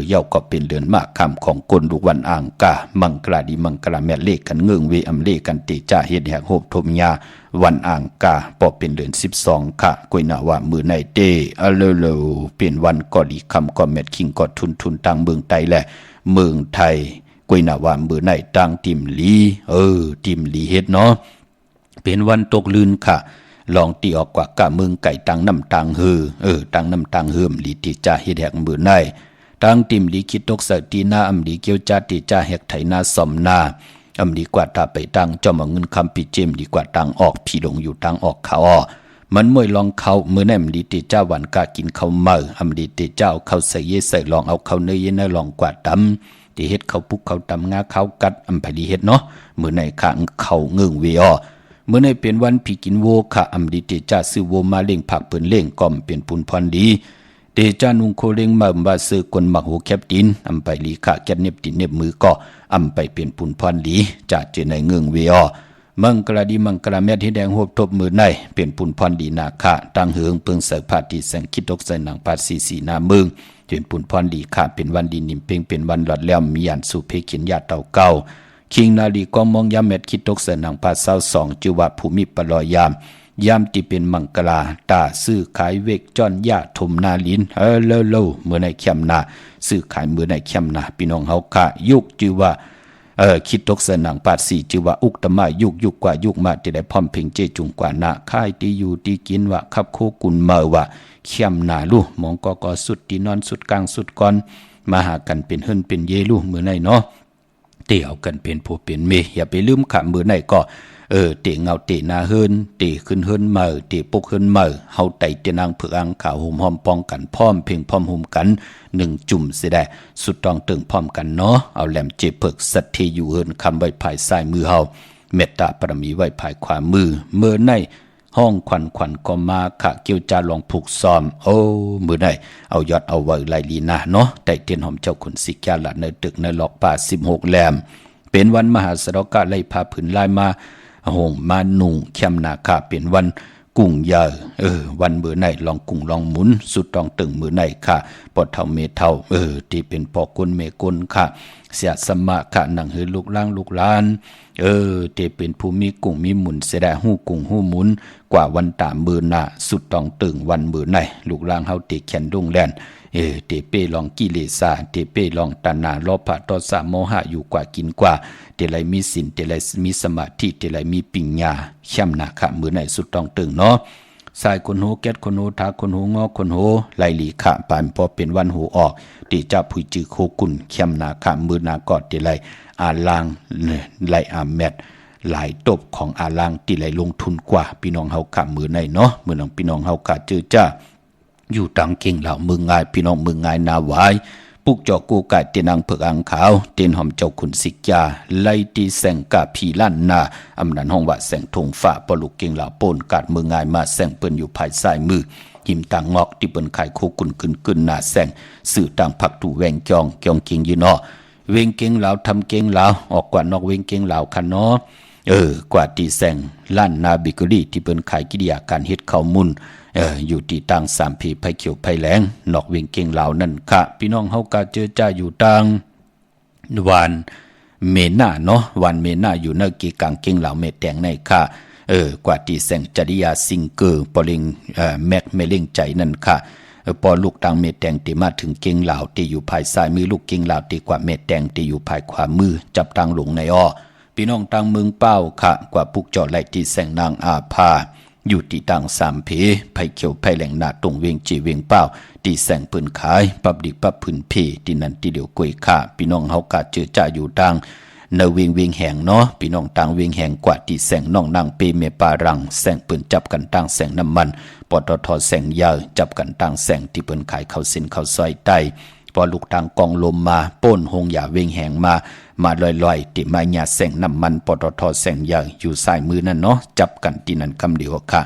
เย่าก็เป็นเดือนมากคำของกลลูกวันอ่างกามังกลาดีมังกลาแม่เลขกันเงื่องเวอำเลกันติจ่าเฮ็ดแหกโหบทมยาวันอ่างกาพอเป็นเดือน12ค่ะกวยนาว่ามือในเตเลเป็นวันกอดีคำก็แม่คิงก็ทุนต่างเมืองไทยแหละเมืองไทยกวยนาว่ามือในต่างติมลีติมลีเฮ็ดเนาะเป็นวันตกลืนค่ะลองตีออกกว่ากะเมืองไก่ตังน้ำตังฮือตังน้ำตังเฮิมลีติจ่าเฮ็ดแหกมือในตังติมลีคิดตกเสตีนาอำลีเกียวจาติจ่าแหกไถนาสมนาอำลีกว่าตาไปตังจอมเงินคำปิเจมดีกว่าตังออกพี่ลงอยู่ตังออกเขามันมวยลองเขาเมื่อแนมลีติเจ้าวันกากินเขาเมื่ออำลีติเจ้าเขาใส่เยใส่ลองเอาเขาเนยเยนลองกว่าตำที่เฮ็ดเขาปุกเขาตำงาเขากัดอำไผลีเฮ็ดเนาะเมื่อในข้างเขาเงื่องเวอเมื่อในเป็นวันพี่กินโวค่ะอำลีติเจ้าซื้อโวมาเล่งผักเปิ้นเล่งก่อมเป็นปุนพรดีเดจานุงโคเร่งมาบาซื้อกวนหมักหูแคบดินอำไปลีค่ะแกเน็บดินเน็บมือก็อำไปเป็นปุนพรดีจากเจในเงื่องเวอมังกลาดีมังกลาแม่ที่แดงโหบทบมือในเป็นปุนพรดีนาค่ะตั้งเหืองเปิงเสกผาที่แสงคิดตกใส่หนังปาสีนาเมืองเป็นปุนพรดีค่ะเป็นวันดีนิ่มเพ่งเป็นวันหลอดแล้วมีอันสู่เพขินญาติเต่าเก่าคิงนาลีก็มองยามเม็ดคิดตกใส่หนังปา22จือว่าภูมิปลอยามที่เป็นมังกลาตาซื้อขายเวกจอนยาถมนาลินเมื่อในเข้มนาซื้อขายเมื่อในเข้มนาพี่น้องเฮาค่ะยุกจือว่า คิดตกเสนังปาดสีจิว่าอุกตมายุกกว่ายุกมาที่ได้พร้อมเพ่งเจจุงกว่านาค่ายที่อยู่ที่กินว่าขับโคกุนเมื่อว่าเข้มหนาลูมองกอสุดที่นอนสุดกลางสุดก่อนมาหากันเป็นเฮิรนเป็นเยลูมือในเนาะเตี่ยวกันเป็นผู้เป็นเมอย่าไปลืมขำมือในก็เตะเงาเตะนาเฮินเตะขึ้นเฮินเมื่อเตะปกเฮินเมื่อเฮาไตเตนางเผือกอังขาวหุ่มหอมป้องกันพร้อมเพ่งพร้อมหุ่มกัน1 จุ่มเสียได้สุดต้องตึงพร้อมกันเนาะเอาแหลมเจเพิกสัตเทอยู่เฮินคำไว้ภายซ้ายมือเฮาเมตตาปรมีไว้ภายขวามือเมื่อในห้องขวัญก็มาขะเกี่ยวจาลองผูกซ้อมโอ้มือไหนเอายอดเอาไว้ไลลีนาเนาะแต่เตียนหอมเจ้าขุนสิกาละในตึกในหลอกป่า16แหลมเป็นวันมหาสรกะไล่พาผืนลายมาหงมาหนุ่งเข้มนาคาเป็นวันกุ้งยาวันมือไหนลองกุ้งลองหมุนสุดต้องตึงมือไหนค่ะปอดเท่าเมเท่าที่เป็นปอกุนเมกุนค่ะเสียสมะค่ะหนังหือลูกล่างลูกล้านที่เป็นภูมิกุ้งมีหมุนเสดหู้กุ้งหู้หมุนกว่าวันตามมือหน้าสุดต้องตึงวันมือไหนลูกล่างเฮาตีแขนดุงแลนเตเป้ลองกิเลสาเตเป้ลองตัณหาโลภะโทสะโมหะอยู่กว่ากินกว่าเตไลมีศีลเตไลมีสมาธิเตไลมีปัญญาเข้มหนักค่ะมือไหนสุดต้องตึงเนาะสายคนหูแก๊สคนหูทาคนหูงอคนหูไลลีขะปานพอเป็นวันหูออกตีจับผู้จือโคกุนเข้มหนักค่ะมือนากอดเตไลอาลางไลอาแมดหลายตบของอาลางตีไลลงทุนกว่าพี่น้องเฮาค่ะมือไหนเนาะมือน้องพี่น้องเฮากะเจอจ้าอยู่ตังเก่งเหล่ามึงงายพี่น้องมึงงายนาหวายปุกจอกูกายเตนังเผือกอังขาวเตนหอมเจ้าขุนสิกยาไลตีแสงกาพีลั่นนาอำนันห้องว่าแสงทงฝ่าปลุกเก่งเหล่าโปนกาดมึงงายมาแสงเปิ้นอยู่ภายซ้ายมือหิมต่างงอกที่เปิ้นไข่โคกุนขึ้นหน้าแสงสื่อต่างผักตูแวงจองเก่งยืนอเวงเก่งเหล่าทำเก่งเหล่าออกกว่านอกเวงเก่งเหล่าคันเนาะกว่าตีแสงลั่นนาบิกรีที่เปิ้นไข่กิริยาการเฮ็ดข้าวมุนอยู่ที่ต่าง3 ผีไผเขียวไผแหลงนอกเวียงเก่งเหล่านั่นค่ะพี่น้องเฮากะเจอจ้าอยู่ต่างวันเมน่าเนาะวันเมน่าอยู่ในกีกังเก่งเหล่าเมแตงในค่ะกว่าที่แสงจริยาซิงเกอร์ปอลิงแม็กเมเล่งใจนั่นค่ะพอลูกต่างเมแตงที่มาถึงเก่งเหล่าที่อยู่ภายซ้ายมือลูกเก่งเหล่าที่กว่าเมแตงที่อยู่ภายขวามือจับต่างหลงในอ้อพี่น้องต่างเมืองเป้าค่ะกว่าปุกจอดไหลที่แสงนางอาภาอยู่ที่ต่าง3 ผีไผเขียวไผแหลงหน้าตรงเวียงจีเวียงเป้าที่แสงปืนขายปับดิปับพื้นเพที่นั่นที่เดียวกวยค่าพี่น้องเฮากะเจอจ่าอยู่ต่างในเวียงแหงเนาะพี่น้องต่างเวียงแหงกว่าที่แสงน้องนางเปเมปารังแสงปืนจับกันต่างแสงน้ำมันปตทแสงยาวจับกันต่างแสงที่เปิ้นขายข้าวเส้นข้าวซอยใต้พอลูกต่างกองลมมาป้นหงหยาเวียงแหงมาลอยๆติมาหยาแสงน้ำมันปตทแสงยาวอยู่ซ้ายมือนั่นเนาะจับกันที่นั่นคำเดียวค่ะ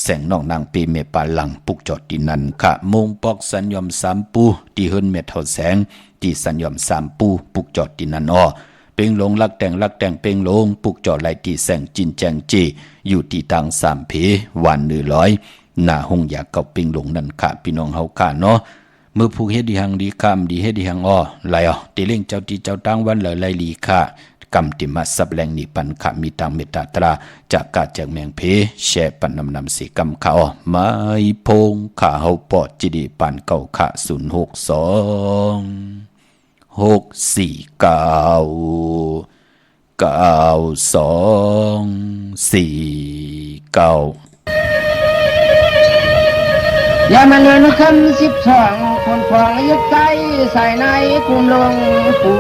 แสงน้องนางปีเมปาลังปุกจอดที่นั่นค่ะมงปอกสัญยอม3 ปูที่เฮิรนเม็ดเท่าแสงที่สัญยอม3 ปูปุกจอดที่นั่นอ้อเป่งลงลักแต่งเป่งลงปุกจอดไหลที่แสงจินแจงจีอยู่ที่ต่าง3 ผีวัน100หน้าหงอยากเก่าเป่งลงนั่นค่ะพี่น้องเฮาค่ะเนาะเมื่อผูกเฮ็ดดีหังดีคำดีเฮ็ดดีหังอ้อไหลอ๋อตีเล่งเจ้าที่เจ้าตั้งวันไหลลีค่ะกำติมาสับแรงนิปันขะมีตังเมตตาตราจากกาจากแมงเพแช่ปันนำสีกำเขาไม้พงขาเฮาปอดจิดีปันเก่าขะอย่ามาเนินคำ12คนควางยึดใจใส่ในกุมลงปู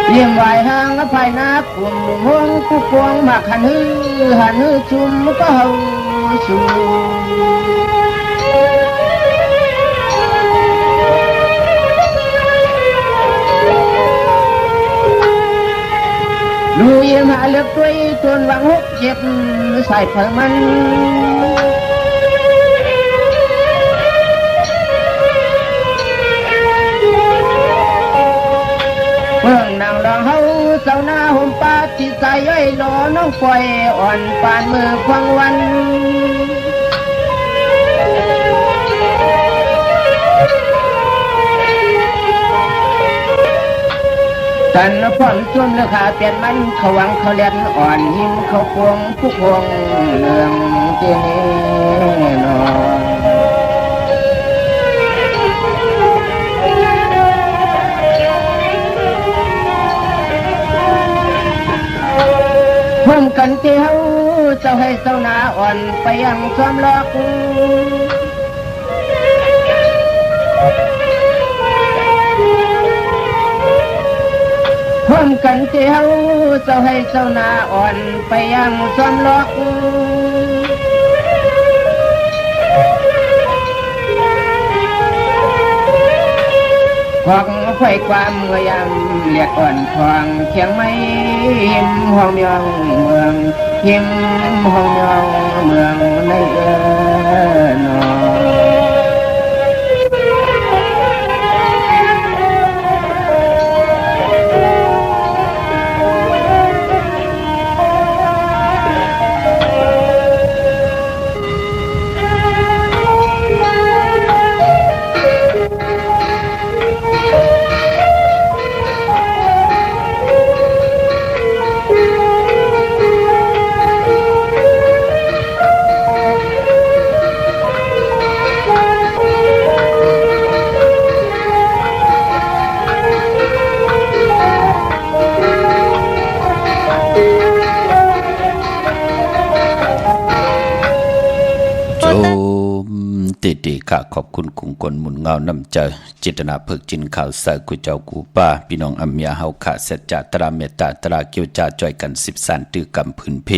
เลี้ยงไว้ห่างและภายนากุมห้องกุกวงมาขันหันชุมก็เฮาชูลูเยี่ยมหาเลือกตัวจนหวัง6-7ใส่เพิ่มมันเมืองนางรองเฮาเจ้าหน้าห่มปาติใส่ย่อยหลอน้องปล่อยอ่อนปานมือควงวันท่านพ่อนจุ่มราคาเปลี่ยนมันเขาวังเขาเลียนอ่อนหิมเขาพวงผู้พวงเนือง ที่นี้นอพร้อมกันที่เฮาเจ้าให้เจ้าหน้าอ่อนไปยังความรักพร้อมกันที่เฮาเจ้าให้เจ้าหน้าอ่อนไปยังความรักควงไฟความเมื่อยำเรียกอ่อนควงเคียงไม่หิมห้องยองเมืองหิมห้องยองเมืองในนอติค่ะขอบคุณกุงกลหมุนเงานำเจอจิตนาเพิกจินข่าวใส่กุเจ้ากูป้าพี่น้องอัมยาเฮาขะเสจตราเมตตาตราเกียวจาจ่อยกัน10สันตือกำพื้นเพ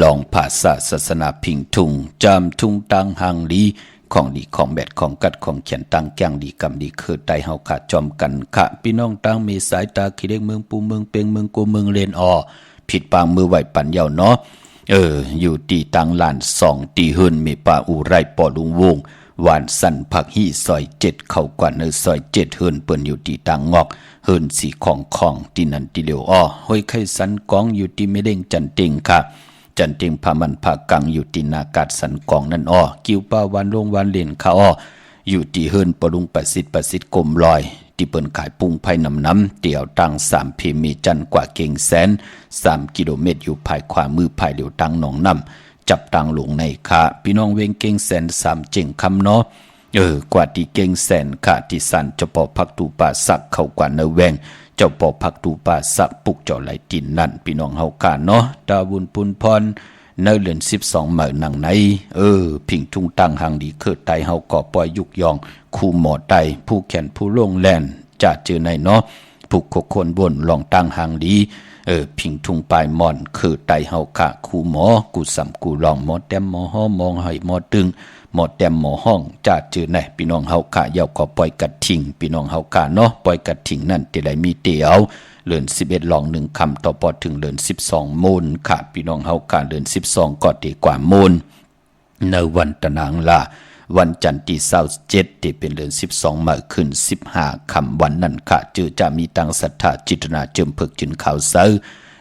ลองภาษาศาสนาพิงทุงจำทุงตังหังลีของดีของแบดของกัดของเขียนตังแกงดีกำดีคือไตเฮาขะจอมกันขะพี่น้องตังมีสายตาขี้เล็กเมืองปูเมืองเปียงเมืองกูเมืองเลนอผิดปางมือไหวปันเยาเนาะอยู่ตีตังลาน2ตีหืนมีป่าอูไรปอลุงวงหวานสันผักฮีซอย7เข้ากว่าในซอย7เฮินเปิ้นอยู่ที่ต่างงอกเฮินสีของที่นั่นที่เหลียวห้อยไข่สันกองอยู่ที่ไม่เด้งจันเต็งค่ะจันเต็งพามันพากังอยู่ที่นากาศสันกองนั่นกิ้วป้าวันลงวันเล่นค่ะอยู่ที่เฮินปรุงประสิทธิ์กลมลอยที่เปิ้นขายปุ้งไผ่น้ำเตี่ยวตัง3เพมีจันกว่าเก่งแสน3กิโลเมตรอยู่ภายขวามือภายเหลียวตังหนองน้ำจับตังหลงในค่ะพี่น้องเวงเก่งแสน3เจ๋งคำเนาะกว่าที่เก่งแสนค่ะที่สันเจ้าปอพักตูป่าสักเข้ากว่าเนแวงเจ้าปอพักตูป่าสักปุกเจ้าไหลตินนั่นพี่น้องเฮาค่ะเนาะดาบุญปุนพรในเดือน12หมื่นหนังในพิงทุ่งตังหังดีเกิดไตเฮาก่อปล่อยยุกยองคู่หมอไตผู้แขนผู้ลงแลนจะเจอในเนาะผูกคนบนลองตังหังดีพิงทุ่งปลายมอนคือไตเฮาค่ะคู่หมอกูสำกูลองหมอแต้มหมอห้อมองให้หมอตึงหมอแต้มหมอห้องจะเจอในพี่น้องเฮาค่ะยาวก็ปล่อยกัดทิ้งพี่น้องเฮาค่ะเนาะปล่อยกัดทิ้งนั่นที่ไหนมีเตียวเดือน11ลอง1คำต่อปอถึงเดือน12มูลค่ะพี่น้องเฮาค่ะเดือน12ก็ดีกว่ามูลในวันตะนางลาวันจันทร์ที่27ที่เป็นเดือน12มาขึ้น15คำวันนั้นค่ะจือจะมีตังศรัทธาจิตนาเจิมเพิกจินข่าวเซอ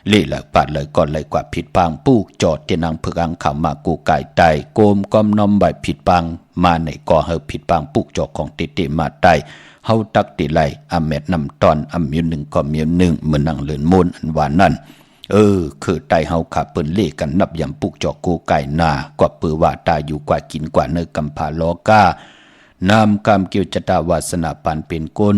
เล่หลักปาดเลยก่อนเลยกว่าผิดปางปูกจอดเตนางเพิกอังข่าวมากูไก่ไตโกมก้อมน้อมใบผิดปางมาในก่อเฮาผิดปางปูกจอของเตมาไตเฮาตักติไลอเมดนำตอนอมิวหนึ่งก็มิวหนึ่งเหมือนนังเลือนมูลอันหวานนั่นคือไตเฮาขาเปิ้นเล่กันนับยำปุกจอกกูไก่นากว่าปือว่าตาอยู่กว่ากินกว่าเนกำพาลอกานามกามเกียวจตาวาสนาปันเป็นกล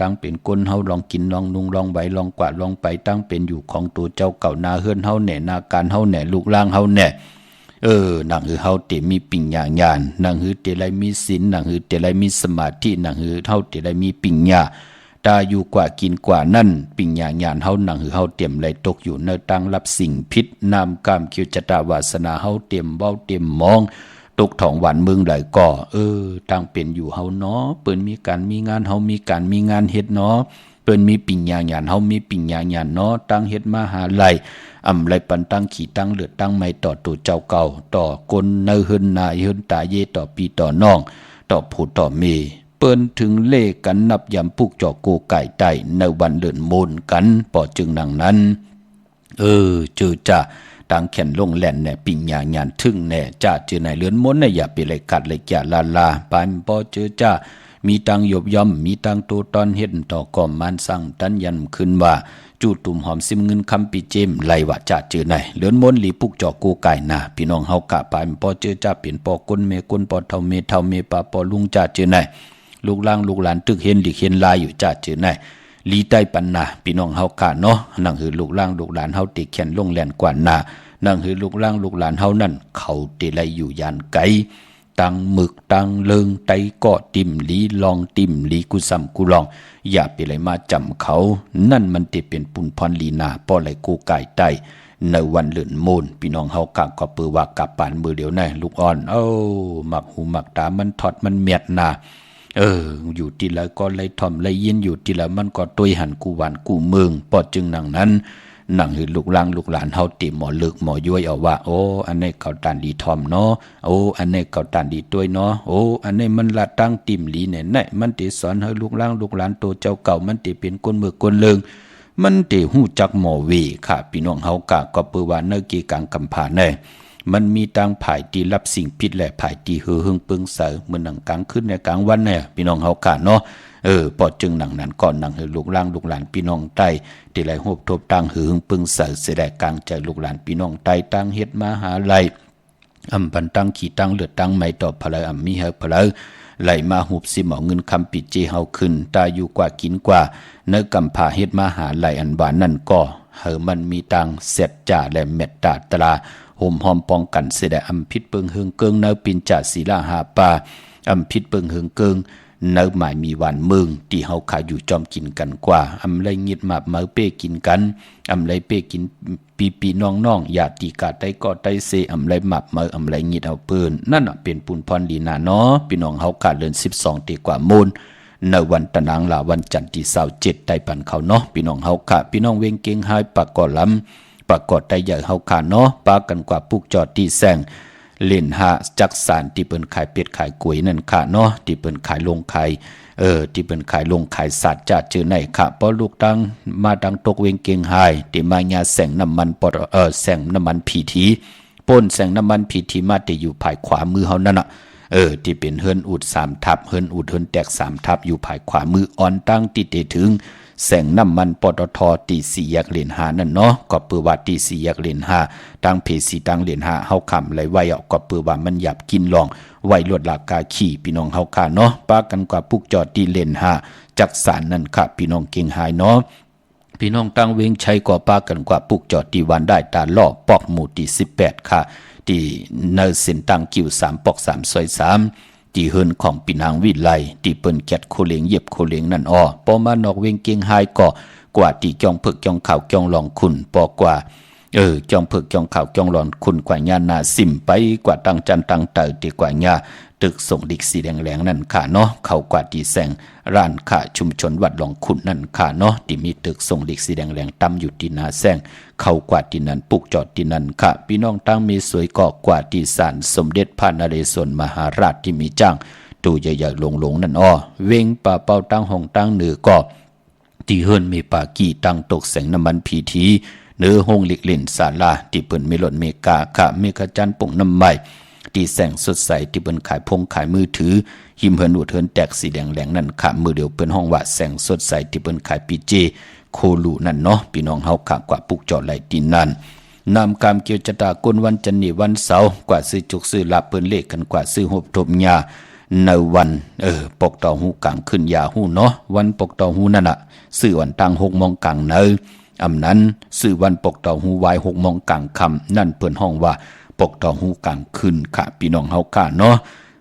ตั้งเป็นกลเฮาลองกินลองนุงลองไหวลองกว่าลองไปตั้งเป็นอยู่ของตัวเจ้าเก่านาเฮือนเฮาแหน่นาการเฮาแหน่ลูกล่างเฮาแหน่นางหือเฮาเตมีปิญญาญาณนางหือเตไลมีศีลนางหือเตไลมีสมาธินางหือเฮาเตไลมีปิญญาตาอยู่กว่ากินกว่านั่นปิญญาญาณเฮานางหือเฮาเตรียมไหลตกอยู่ในตังรับสิ่งพิษนามกามเกียวจตาวาสนาเฮาเตรียมเว้าเตรียมมองตกท้องหวานเมืองไหลก่อตั้งเป็นอยู่เฮาเนาะเปิ้นมีการมีงานเฮามีการมีงานเฮ็ดเนาะเปิ้นมีปิญญาญาณเฮามีปิญญาญาณเนาะตั้งเฮ็ดมหาลัยอำไรปันตั้งขี่ตั้งเลือดตั้งไม่ต่อตัวเจ้าเก่าต่อคนเนเฮินนายเฮินตาเยต่อปีต่อน้องต่อผู้ต่อเมเปิ้นถึงเลขกันนับยำปุกจอกโกไก่ไตในวันเดินมนกันปอจึงนังนั้นเจอจ้าตังแขนลงแล่นแน่ปิญญาญาณทึ่งแน่จ้าเจอในเลือนมนน่ะอย่าไปเลยกัดเลยแก่ลาปานปอเจอจ้า มีตังยบย่อมมีตังโตตอนเฮ็ดต่อก่อมมานสั่งตันยันขึ้นว่าจูตุ่มหอมซิมเงินคำปีเจมไหลว่าจะเจอไหนเหลือนมนหลีปุกจอกกูไก่นาพี่น้องเฮากะปายปอเจอจ้าเปลี่ยนปอก้นเมก้นปอเท่าเมปาปอลุงจะเจอไหนลูกล่างลูกหลานตึกเห็นหลีกเห็นลายอยู่จะเจอไหนลีใต้ปันนาพี่น้องเฮากะเนาะนั่งหือลูกล่างลูกหลานเฮาติแขนลงแล่นกว่านานั่งหือลูกล่างลูกหลานเฮานั่นเขาเตไลอยู่ยานไกตังหมึกตังเลิงไตก็ติ่มลีลองติ่มลีกุซัมกุลองอย่าไปไหลมาจำเขานั่นมันติเป็นปุนพรลีนาป้อไหลกูไก่ไตในวันเลื่อนโมนพี่น้องเฮากะก็ปือว่ากับปานมือเดียวแน่ลูกอ่อนหมักหูหมักตามันถอดมันเมียดนาอยู่ที่ละก็ไหลถ่อมไหลยินอยู่ที่ละมันก็ตุยหันกูหวานกูเมืองปอดจึงนั่งนั้นนั่งหือลูกล่างลูกหลานเฮาติหมอเลิกหมอย้วยเอาว่าอันนี้เก่าตานดีทอมเนาะอันนี้เก่าตานดีตัวยเนาะอันนี้มันละตั้งติ่มหลีเนี่ยมันติสอนให้ลูกล่างลูกหลานโตเจ้าเก่ามันติเป็นก้นมือก้นเลิงมันติหู้จักหมอเวค่ะพี่น้องเฮากะก็เปือว่าเนกีกลางกำผาแน่มันมีตังผายที่รับสิ่งผิดและผายที่หือหึงปึงเสอเหมือนหนังกลางขึ้นในกลางวันเนี่ยพี่น้องเฮากะเนาะปอดจึงหนังนั้นก่อนหนังหือลูกล่างลูกหลานพี่น้องใต้ที่ไหลหบทบตังหือหึงปึงเสอเสียดายกลางใจลูกหลานพี่น้องใต้ตังเฮ็ดมาหาไหลปันตังขี่ตังเลือดตังไม่ตอบพลายมีเฮพลายไหลมาหุบสิหมอเงินคำปิดเจเฮาขึ้นตาอยู่กว่ากินกว่าเนื้อกำผาเฮ็ดมาหาไหลอันบานนั่นก็มันมีตังเสร็จจ่าและเม็ดตาตราห่มหอมป้องกันเสียดายพิษเปิงเฮืองเกิงเนื้อปินจ่าศีลาหาปาพิษเปิงเฮืองเกิงเนื้อหมายมีหวานเมืองที่เฮาขายอยู่จอมกินกันกว่าไรงิดมาบเมือเป้กินกันไรเป้กินปีน้องอย่าตีกาไตก็ไตเซไรหมับเมือไรงิดเอาเปิ้นนั่นเป็นปุนพรดีนาเนาะพี่น้องเฮากาเดือน12ตีกว่ามูลในวันตะนางลาวันจันทร์ที่27ได้ปันเขาเนาะพี่น้องเฮากะพี่น้องเวงเก่งหายปากกอลำปากกอดไตใหญ่เฮากะเนาะปากันกว่าปุกจอดที่แซงเล่นหาจักสารที่เปิ้นขายเป็ดขายกล้วยนั่นค่ะเนาะที่เปิ้นขายลงขายที่เปิ้นขายลงขายสัตว์จะเจอไหนค่ะพอลูกตังมาดังตกเวงเก่งหายที่มาญาแสงน้ำมันแสงน้ำมันพีทีป่นแสงน้ำมันพีทีมาที่อยู่ภายขวามือเฮานั่นน่ะที่เป็นเฮิรนอุด3ทับเฮิรนอุดเฮิรนแตก3ทับอยู่ภายขวามืออ่อนตั้งติเตถึงแสงน้ำมันปตทตี4แยกเลน5นั่นเนาะก็เปือว่าตี4แยกเลน5ตั้งเพสีตั้งเลน5เฮาคำไหลไว้ก็เปือว่ามันหยับกินลองไว้ลวดลากาขี่พี่น้องเฮาค่ะเนาะปากันกว่าปุกจอดตีเลน5จักสารนั่นค่ะพี่น้องเก่งหายเนาะพี่น้องตั้งเวงชัยก็ปากันกว่าปุกจอดตีวันได้ตาล่อปอกหมู่ที่18ค่ะที่เนเส้นตังกิ้ว3ปอก3ซอย3ที่เฮิรนของปีนางวิไลที่เปิ้นแกดโคเลงเย็บโคเลงนั่นปอมานอกเวงเก่งหายก็กว่าที่จองเพิกจองข่าวจองหลองคุณปอกว่าจองเพิกจองข่าวจองหลอนคุณกว่าญานาสิมไปกว่าตังจันตังเตอที่กว่าญาตึกส่งดิกสีแดงๆนั่นค่ะเนาะเขากว่าที่แสงร้านค้าชุมชนวัดหลองคุณนั่นค่ะเนาะที่มีตึกส่งดิกสีแดงๆตั้มอยู่ที่นาแสงเขากว่าที่นั่นปุกจอดที่นั่นค่ะพี่น้องตั้งมีสวยก็กว่าที่ศาลสมเด็จพระนเรศวรมหาราชที่มีจ้างตู้ใหญ่ๆลงนั่นเวงป่าเป้าตั้งห้องตั้งเหนือก็ที่เฮิรนมีป่ากี้ตั้งตกแสงน้ำมันพีทีเนื้อห้องเล็กเล่นศาลาที่เปิ้นมีรถเมกาค่ะเมกะจันปุ่งน้ำใหม่ที่แสงสดใสที่เปิ้นขายพงขายมือถือหิมเฮิรนอุดเฮิรนแตกสีแดงแหลงนั่นค่ะมือเดียวเปิ้นห้องว่าแสงสดใสที่เปิ้นขายปีเจโคลูนั่นเนาะพี่น้องเฮาค่ะกว่าปุกจอดไหลตีนั่นนำกามเกี่ยวจตากลวันจันนี่วันเสาร์กว่าซื้อจุกซื้อลาเปิ้นเลขกันกว่าซื้อหบทบญาในวันปกต่อหูกลางขึ้นยาหูเนาะวันปกต่อหูนั่นน่ะซื้อวันตั้ง6 โมงกลางเนอนั้นซื้อวันปกต่อหูวาย6 โมงกลางค่ำนั่นเปิ้นห้องว่าปกต่อหูกลางคืนค่ะพี่น้องเฮาค่ะเนาะ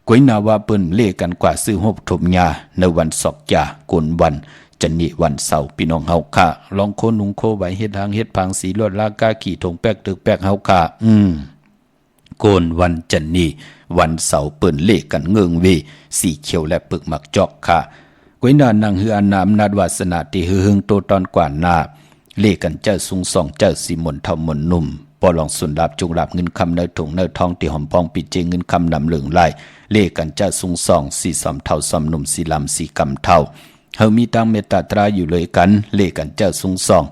ก้อยนาว่าเปิ้นเลขกันกว่าซื้อหบทบญาในวันศอกยากลวันจันนี่วันเสาร์พี่น้องเฮาค่ะลองโคนุงโคไว้เฮ็ดทางเฮ็ดพังสีลวดลากาขี่ถงแป๊กตึกแป๊กเฮาค่ะโกนวันจันนี่วันเสาร์เปิ้นเลขกันเงิงเวสีเขียวและปึกหมักจอกค่ะก้อยนานังฮืออานามนาดวาสนาที่ฮือหึงโตตอนกว่านาเลขกันเจ้าสุงส่องเจ้าสีมนเท่ามนนุ่มปอลองสุนลาบจุงลาบเงินคำเนถุงเนทองที่หอมปองปิเจเงินคำนำเหลืองไล่เลขกันเจ้าสุงส่องสีสอมเท่าสอมนุ่มสีลำสีกำเท่าเฮามีตังเมตตาตราอยู่เลยกันเลขกันเจ้าสุงส่อง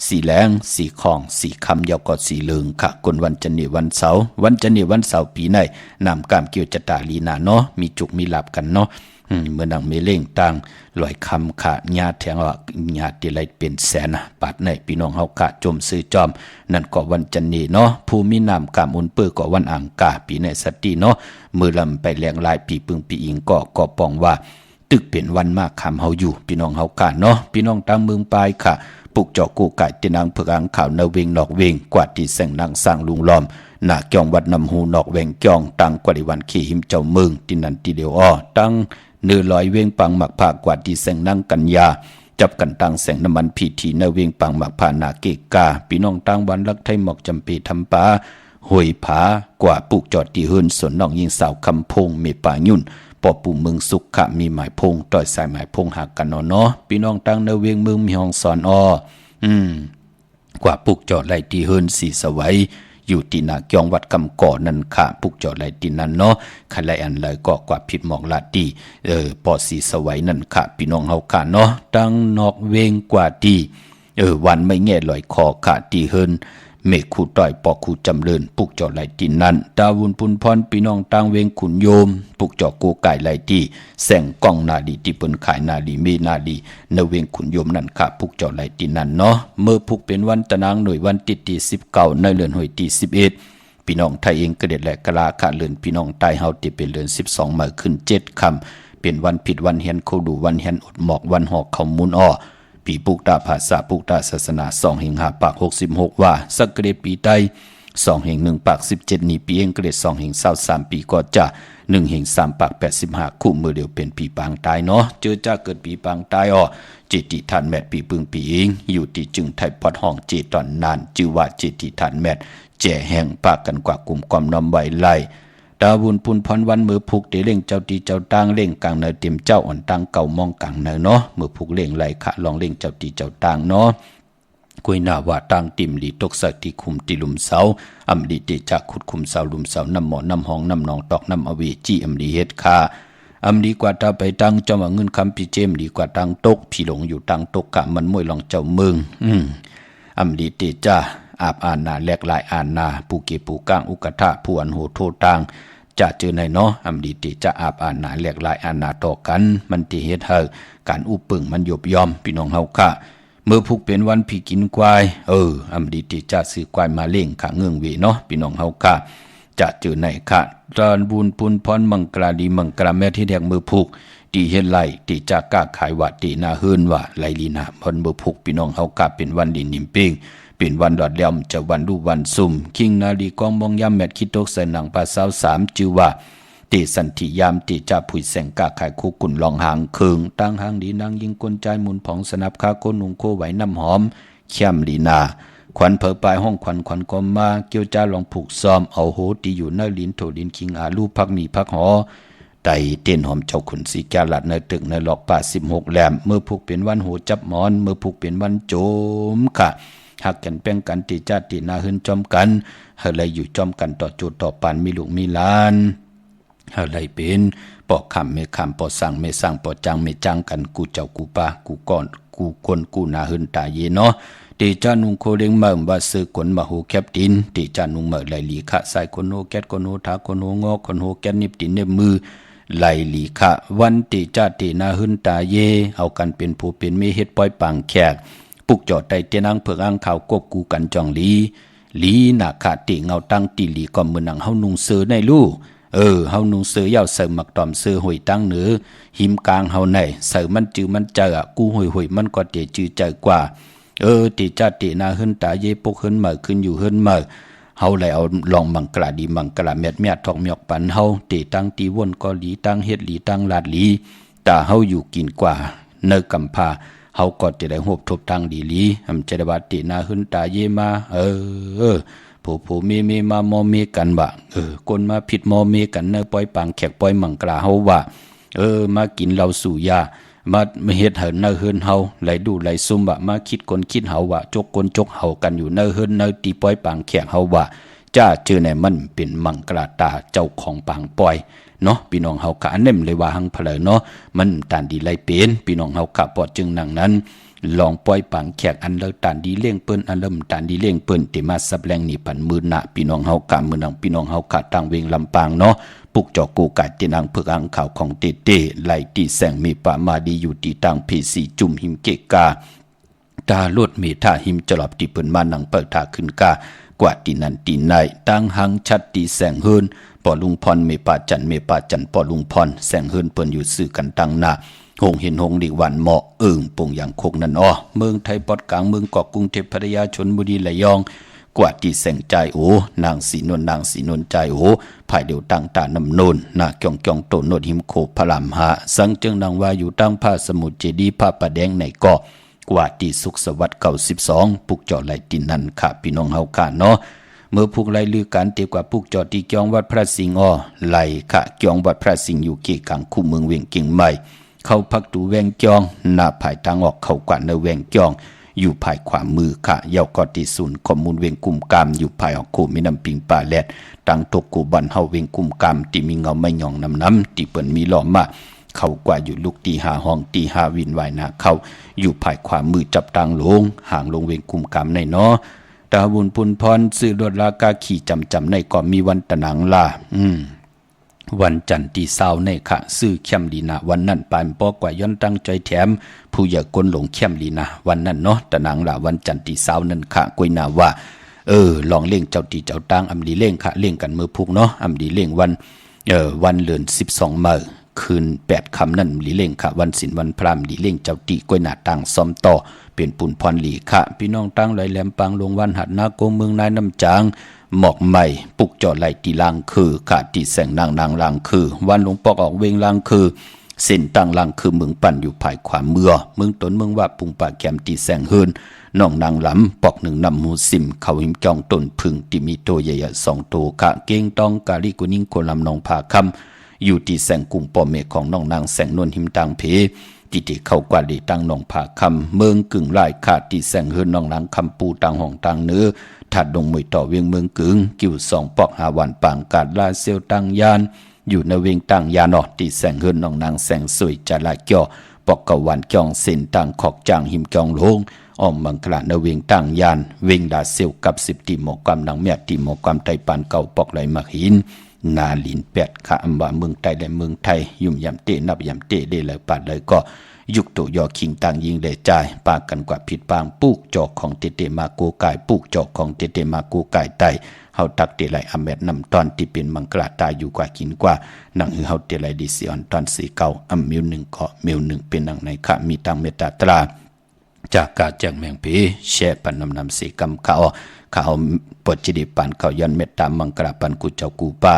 สีแหลงสีของสีคำยาวกอดสีเหลืองค่ะกลวันจันนี่วันเสาร์วันจันนี่วันเสาร์ปีในนำกามเกี่ยวจตาลีนาเนาะมีจุกมีลาบกันเนาะ เมื่อนังเมเล่งตังลอยคำขาญาแทงว่าญาติไรเป็นแสนนะปัดในพี่น้องเฮากะจมซื้อจอมนั่นก็วันจันนีเนาะภูมินามกามอุนเปื้อก็วันอังกาปีในสติเนาะมือลำไปแรงลายปีปึงปีอิงก็ปองว่าตึกเป็นวันมากคำเฮาอยู่พี่น้องเฮากะเนาะพี่น้องตามเมืองปลายค่ะปุกเจาะกูไก่ตีนางเผือกอังข่าวนาเวงนอกเวงกว่าที่แสงนางสร้างลุงล้อมหน้าเกี่ยงวัดนำหูนอกเวงเกี่ยงตังกว่าดิวันขี่หิมเจ้าเมืองที่นันทีเดียวอ้อตังเนื้อลอยเวงปังหมักผากว่าที่แสงนางกัญญาจับกันตังแสงน้ำมันพีทีเนื้อเวงปังหมักผานาเกกาพี่น้องตังวันลักไทยหมอกจำปีทำป่าหอยผากว่าปุกจอดที่เฮินสวนน้องยิงสาวคำพงเมป่ายุ่นปอปู่เมืองสุขะมีหมายพงต่อยสายหมายพงหักกันเนาะพี่น้องตังเนื้อเวงเมืองมีห้องสอนอ้อกว่าปุกจอดไหลที่เฮินสีสวัยอยู่ที่นาเกียงวัดกำก่อนั่นค่ะปุกจอดไหลที่นั่นเนาะคันไหลอันเลยก็กว่าผิดหมอกลาดีปอสีสวัยนั่นค่ะพี่น้องเฮาค่ะเนาะตั้งนอกเวงกว่าดีวันไม่แง่ลอยคอค่ะที่เฮินเมฆคู่ต่อยปอคู่จำเริญปุกจอดไหลที่นั่นดาวุนปุนพรพี่น้องตังเวงขุนโยมปุกจอดกูไก่ไหลที่แสงกล้องนาดีที่เปิ้นขายนาดีมีนาดีเนเวงขุนโยมนั่นค่ะปุกจอดไหลที่นั่นเนาะเมื่อปุกเป็นวันตะนางหน่วยวันติดที่19ในเดือนหอยที่11พี่น้องไทยเองก็เด็ดและกะลาค่ะเลือนพี่น้องใต้เฮาที่เป็นเดือน12มาขึ้น7ค่ำเป็นวันผิดวันเฮียนเขาดูวันเฮียนอดหมอกวันหอกเขามูลอ้อปีปุกตาภาษาปุกตาศาสนา2แห่ง5ปาก66ว่าสักเกรดปีไต2แห่ง1ปาก17นี่ปีเองเกรด2แห่ง23ปีก็จะ1แห่ง3ปาก85คู่มือเดียวเป็นปีปางตายเนาะเจอจ้าเกิดปีปางตายอ้อจิตติฐานแมทปีปึงปีเองอยู่ที่จึงไทยพอดห้องเจตอนนานชื่อว่าจิตติฐานแมทแจ่แห่งปากกันกว่ากลุ่มความน้ำไหวไล่ดาวุนปุนพรวันมือผูกเตเล่งเจ้าตีเจ้าตางเล่งกลางเนอเต็มเจ้าอ่อนตังเก่ามองกลางเนอเนาะมือผูกเล่งไหลขะลองเล่งเจ้าตีเจ้าตางเนาะกุยนาว่าตังติมลีตกสักที่คุมติลุมเสาอำลีเตจักขุดคุมเสาลุมเสาน้ำหมอน้ำห้องน้ำนองตอกน้ำอเวจีอำลีเฮ็ดคาอำลีกว่าตาไปตังจอมเงินคำปีเจมลีกว่าตังตกพี่หลงอยู่ตังตกกะมันมวยลองเจ้าเมืองอำลีเตจ้าอาบอานาแลกลายอานาปูเกปูก้างอุกทะผู้อันโหโทตังจะเจอในเนาะอำดีติจะอาบอานาแหลกลายอานาต่อกันมันที่เฮ็ดให้การอุปึงมันยบยอมพี่น้องเฮาค่ะเมื่อพุกเป็นวันพี่กินควายอำดีติจะซื้อควายมาเล่งค่ะเงื่องเวเนาะพี่น้องเฮาค่ะจะเจอในค่ะตอนบุญปุนพรมังกราดีมังกราแม่ที่แดงมือพุกตีเฮ็ดไหลตีจะกล้าขายว่าตีนาเฮือนว่าไหลลีนาพนมือพุกพี่น้องเฮาค่ะเป็นวันดินนิ่มเป้งเป็นวันดอดเลี่ยมจะวันรูวันซุ่มคิงนาลีกองมองยามแมทคิดตกใส่หนังปลาสาว3จือว่าตีสันติยามตีจะผุยแสงกาขายคู่กุ่นลองหางเคืองตั้งหางดีนางยิงกลใจหมุนผองสนับคาโกนุงโคไหวน้ำหอมเข้มลีนาควันเผอปลายห้องควันก็มาเกี่ยวจ้าลองผูกซ้อมเอาโหตีอยู่เนื้อลิ้นโถลิ้นคิงอาลูพักมีพักหอไตเต้นหอมเจ้าขุนสีแก้วหลัดเนื้อตึกเนื้อหลอกป่า16แหลมเมื่อผูกเป็นวันโหจับหมอนเมื่อผูกเป็นวันโจมค่ะหักกันแป้งกันตีจ้าตีนาหืนจอมกันเฮาเลยอยู่จอมกันต่อโจต่อปานมีลูกมีหลานเฮาเลยเป็นปอกคำไม่คำปอสั่งไม่สั่งปอจังไม่จังกันกูเจ้ากูปากูก่อนกูคนกูนาหืนตาเยเนาะตีจ้านุงโคเล็งเมื่อว่าซื้อขนมาหูแคบดินตีจ้านุงเมื่อไหลหลีขะใส่คนโหแก๊ดคนโหทาคนโหงอคนโหแก๊ดนิบตินเนบมือไหลหลีขะวันตีจ้าตีนาหืนตาเยเอากันเป็นผู้เป็นเมเฮ็ดปล่อยปังแขกปุกจอดไตเตนังเผือกอ่างข่าวกบกูกันจองลีหนาขาติเงาตั้งตีหลีก็มือหนังเฮานุงเสือในลู่เฮานุงเสือยาวเสือหมักตอมเสือหอยตั้งเหนือหิมกลางเฮาในเสือมันจือมันเจอกูหอยมันก็เตจือใจกว่าตีจ้าตีนาหืนตาเยปกหืนเหม่อขึ้นอยู่หืนเหม่อเฮาเลยเอาลองมังกลาดีมังกลาเม็ดเมียทอกเมียกปันเฮาตีตั้งตีวนก็หลีตั้งเฮ็ดหลีตั้งลาดหลีตาเฮาอยู่กินกว่าเนกำพาเฮาก็จะได้หบทบทางดีลีจะได้บาตินาหืนตาเยมาผู้เมมามอเมกันบะคนมาผิดมอเมกันเนปล่อยปังแขกปล่อยมังกลาเฮาว่ามากินเหล้าสู่ยามาเฮ็ดเหินเนเฮินเฮาไหลดูไหลซุ่มบะมาคิดคนคิดเฮาว่าจกคนจกเฮากันอยู่เนเฮินเนตีปล่อยปังแขกเฮาว่าจ้าเจอในมันเป็นมังกลาตาเจ้าของปังปล่อยเนาะพี่น้องเฮากะอันเน่มเลยว่าหังเพลเนาะมันตานดีไลเป็นพี่น้องเฮากะปอดจึงนังนั้นลองปล่อยปังแขกอันเลิกตานดีเลี้ยงเปิ้นอันเริ่มตานดีเลี้ยงเปิ้นติมาสับแรงนี่ปันมือหน้าพี่น้องเฮากะมือนังพี่น้องเฮากะตั้งเวงลำปางเนาะปุ ปุกจอกูกายตีนางเพือกอังข่าวของเตเต้ไหลตีแสงมีป่ามาดีอยู่ตีตังเพสีจุ่มหิมเกกาตาลวดมีท่าหิมจลอบตีเปินมานังเปิดท่าขึ้นกากว่าตีนันตีในตั้งหังชัดตีแสงเฮินปอลุงพรเมปาจันปอลุงพรแสงเฮินเปิ้นอยู่สื่อกันตั้งหน้าหงเห็นหงดีวันเหมาะปงอย่างคงนั่นอ้อเมืองไทยปอดกลางเมืองเกาะกรุงเทพพัทยาชลบุรีระยองกว่าตีแสงใจโอนางสีนวลใจโอภายเดียวตั้งตานำโนนนาเกียงโตโนดหิมโคพลามหาสังจึงนางว่าอยู่ตั้งผ้าสมุทรเจดีผ้าประแดงในเกาะกว่าตีสุขสวัสดิ์92ปุกจอไหลตินนันค่ะพี่น้องเฮาค่ะเนาะเมื่อผูกไหลลือการเตียกว่าปุกจอตีเกียงวัดพระสิงห์อ้อไหลค่ะเกียงวัดพระสิงห์อยู่เกกลางคู่เมืองเวียงเก่งใหม่เข้าพักตูแวงเกียงหน้าภายทางออกเข้ากว่าในแวงเกียงอยู่ภายขวามือค่ะเยาวกอติศูนย์ข้อมูลเวียงกุมกามอยู่ภายออกโคมีน้ำปิงป่าแลดตั้งตกกูบันเฮาเวียงกุมกามที่มีเงาไม่หย่องน้ำที่เปิ้นมีหล่อมาเข้ากว่าอยู่ลูกตีหาห้องตีหาวินวายนาเข้าอยู่ภายขวามือจับตังลงห่างลงเวียงกุมกามในเนาะตาบุญพุนพรซื้อรถลากาขี่จำในก็มีวันตะหนังลาวันจันทร์ที่เศร้าในค่ะซื้อเข้มลีนาวันนั้นปานปอกว่าย้อนตั้งใจแถมผู้อย่ากลหลงเข้มลีนาวันนั้นเนาะตะนางละวันจันทร์ที่เศร้านั้นค่ะกวยนาว่าลองเล่งเจ้าตีเจ้าตังอำดีเล่งค่ะเล่งกันมือพุกเนาะอำดีเล่งวันเลือน12มื้อคืน8ค่ำนั้นลีเล่งค่ะวันศีลวันพรามลีเล่งเจ้าตีกวยนาตังซ้อมต่อเป็นปุ่นพรลีค่ะพี่น้องตั้งไหลแหลมปางลงวันหัดนาโกเมืองนายน้ำจางหมอกใหม่ปุกจอดไหลตีลางคือขาดตีแสงนางลางคือวันหลวงปอกออกเวงลางคือเส้นตั้งลางคือเมืองปั่นอยู่ภายขวาเมืองตนเมืองว่าปุงป่าแคมตีแสงเฮินน้องนางหลำปอกหนึ่งนำหูซิมเขาหิมจองต้นพึ่งที่มีตัวใหญ่ๆ2ตัวค่ะเก้งตองกาลิกุนิ่งโคลำนองผาคำอยู่ที่แสงกุ่มปอเมฆของน้องนางแสงนวลหิมตังเพที่เข้ากว่าดีตั้งนองผาคำเมืองกึ่งลายขาดที่แสงเฮินน้องนางคำปูตังห้องตังเนื้อถัดดงมวยต่อเวียงเมืองกึ่งกิ่ว2ปอกหาวันปางกาดลาเซียวตังยานอยู่ในเวียงตังยานอที่แสงเฮินน้องนางแสงสวยจะลาเกี่ยวปอกกะวันจองเส้นตังขอกจางหิมจองโลงอ้อมมังกลาในเวียงตังยานเวียงดาเซียวกับ10ตีหมอกความนางแม่ตีหมอกความไตปานเก่าปอกไหลมักหินนาลิน8ค่ะอำว่าเมืองไทยและเมืองไทยยุ่มยำเตนับยำเตได้เลยปาดเลยก็ยุกตุยอคิงต่างยิงเลยจ่ายปากกันกว่าผิดปางปูกจอกของเตเตมาโกกายปูกจอกของเตเตมาโกกายไตเฮาตักเตไหลอเมดนำตอนที่เป็นมังกลาตายอยู่กว่ากินกว่านังหือเฮาเตไหลดิสิออนตอนสีเก่าอำมิว1เกาะมิว1เป็นนังในค่ะมีตังเมตตาตราจากกาแจงแมงผีแช่ปันนำสีกำเขาปวดจิดิปันเขายันเมตตามังกลาปันกุเจ้ากูป้า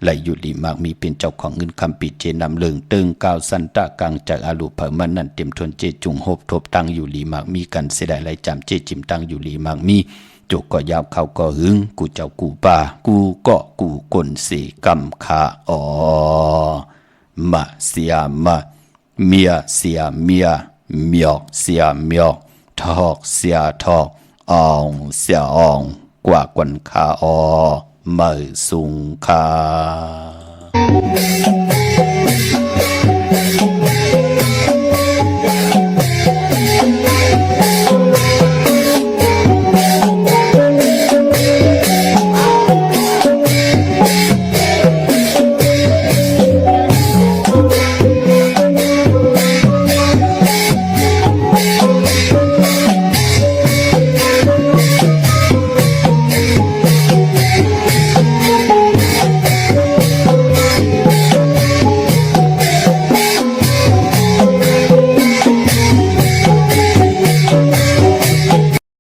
ไหลอยู่ดีมากมีเป็นเจ้าของเงินคำปีเจนำเลิงตึงก้าวสันตะกังจากอาลูเผอมันนั่นเต็มทนเจจุงหบทบตั้งอยู่ลีมากมีกันเสดายไหลจำเจจิมตั้งอยู่ลีมากมีจุกก็ยาวเขาก็หึงกูเจ้ากูป่ากูก็กูคนสีกำขามาเสียมาเมียเสียเมียเมียกเสียเมียกทอกเสียทอกอองเสียอองกว่ากวนขาเมื่อสุงคา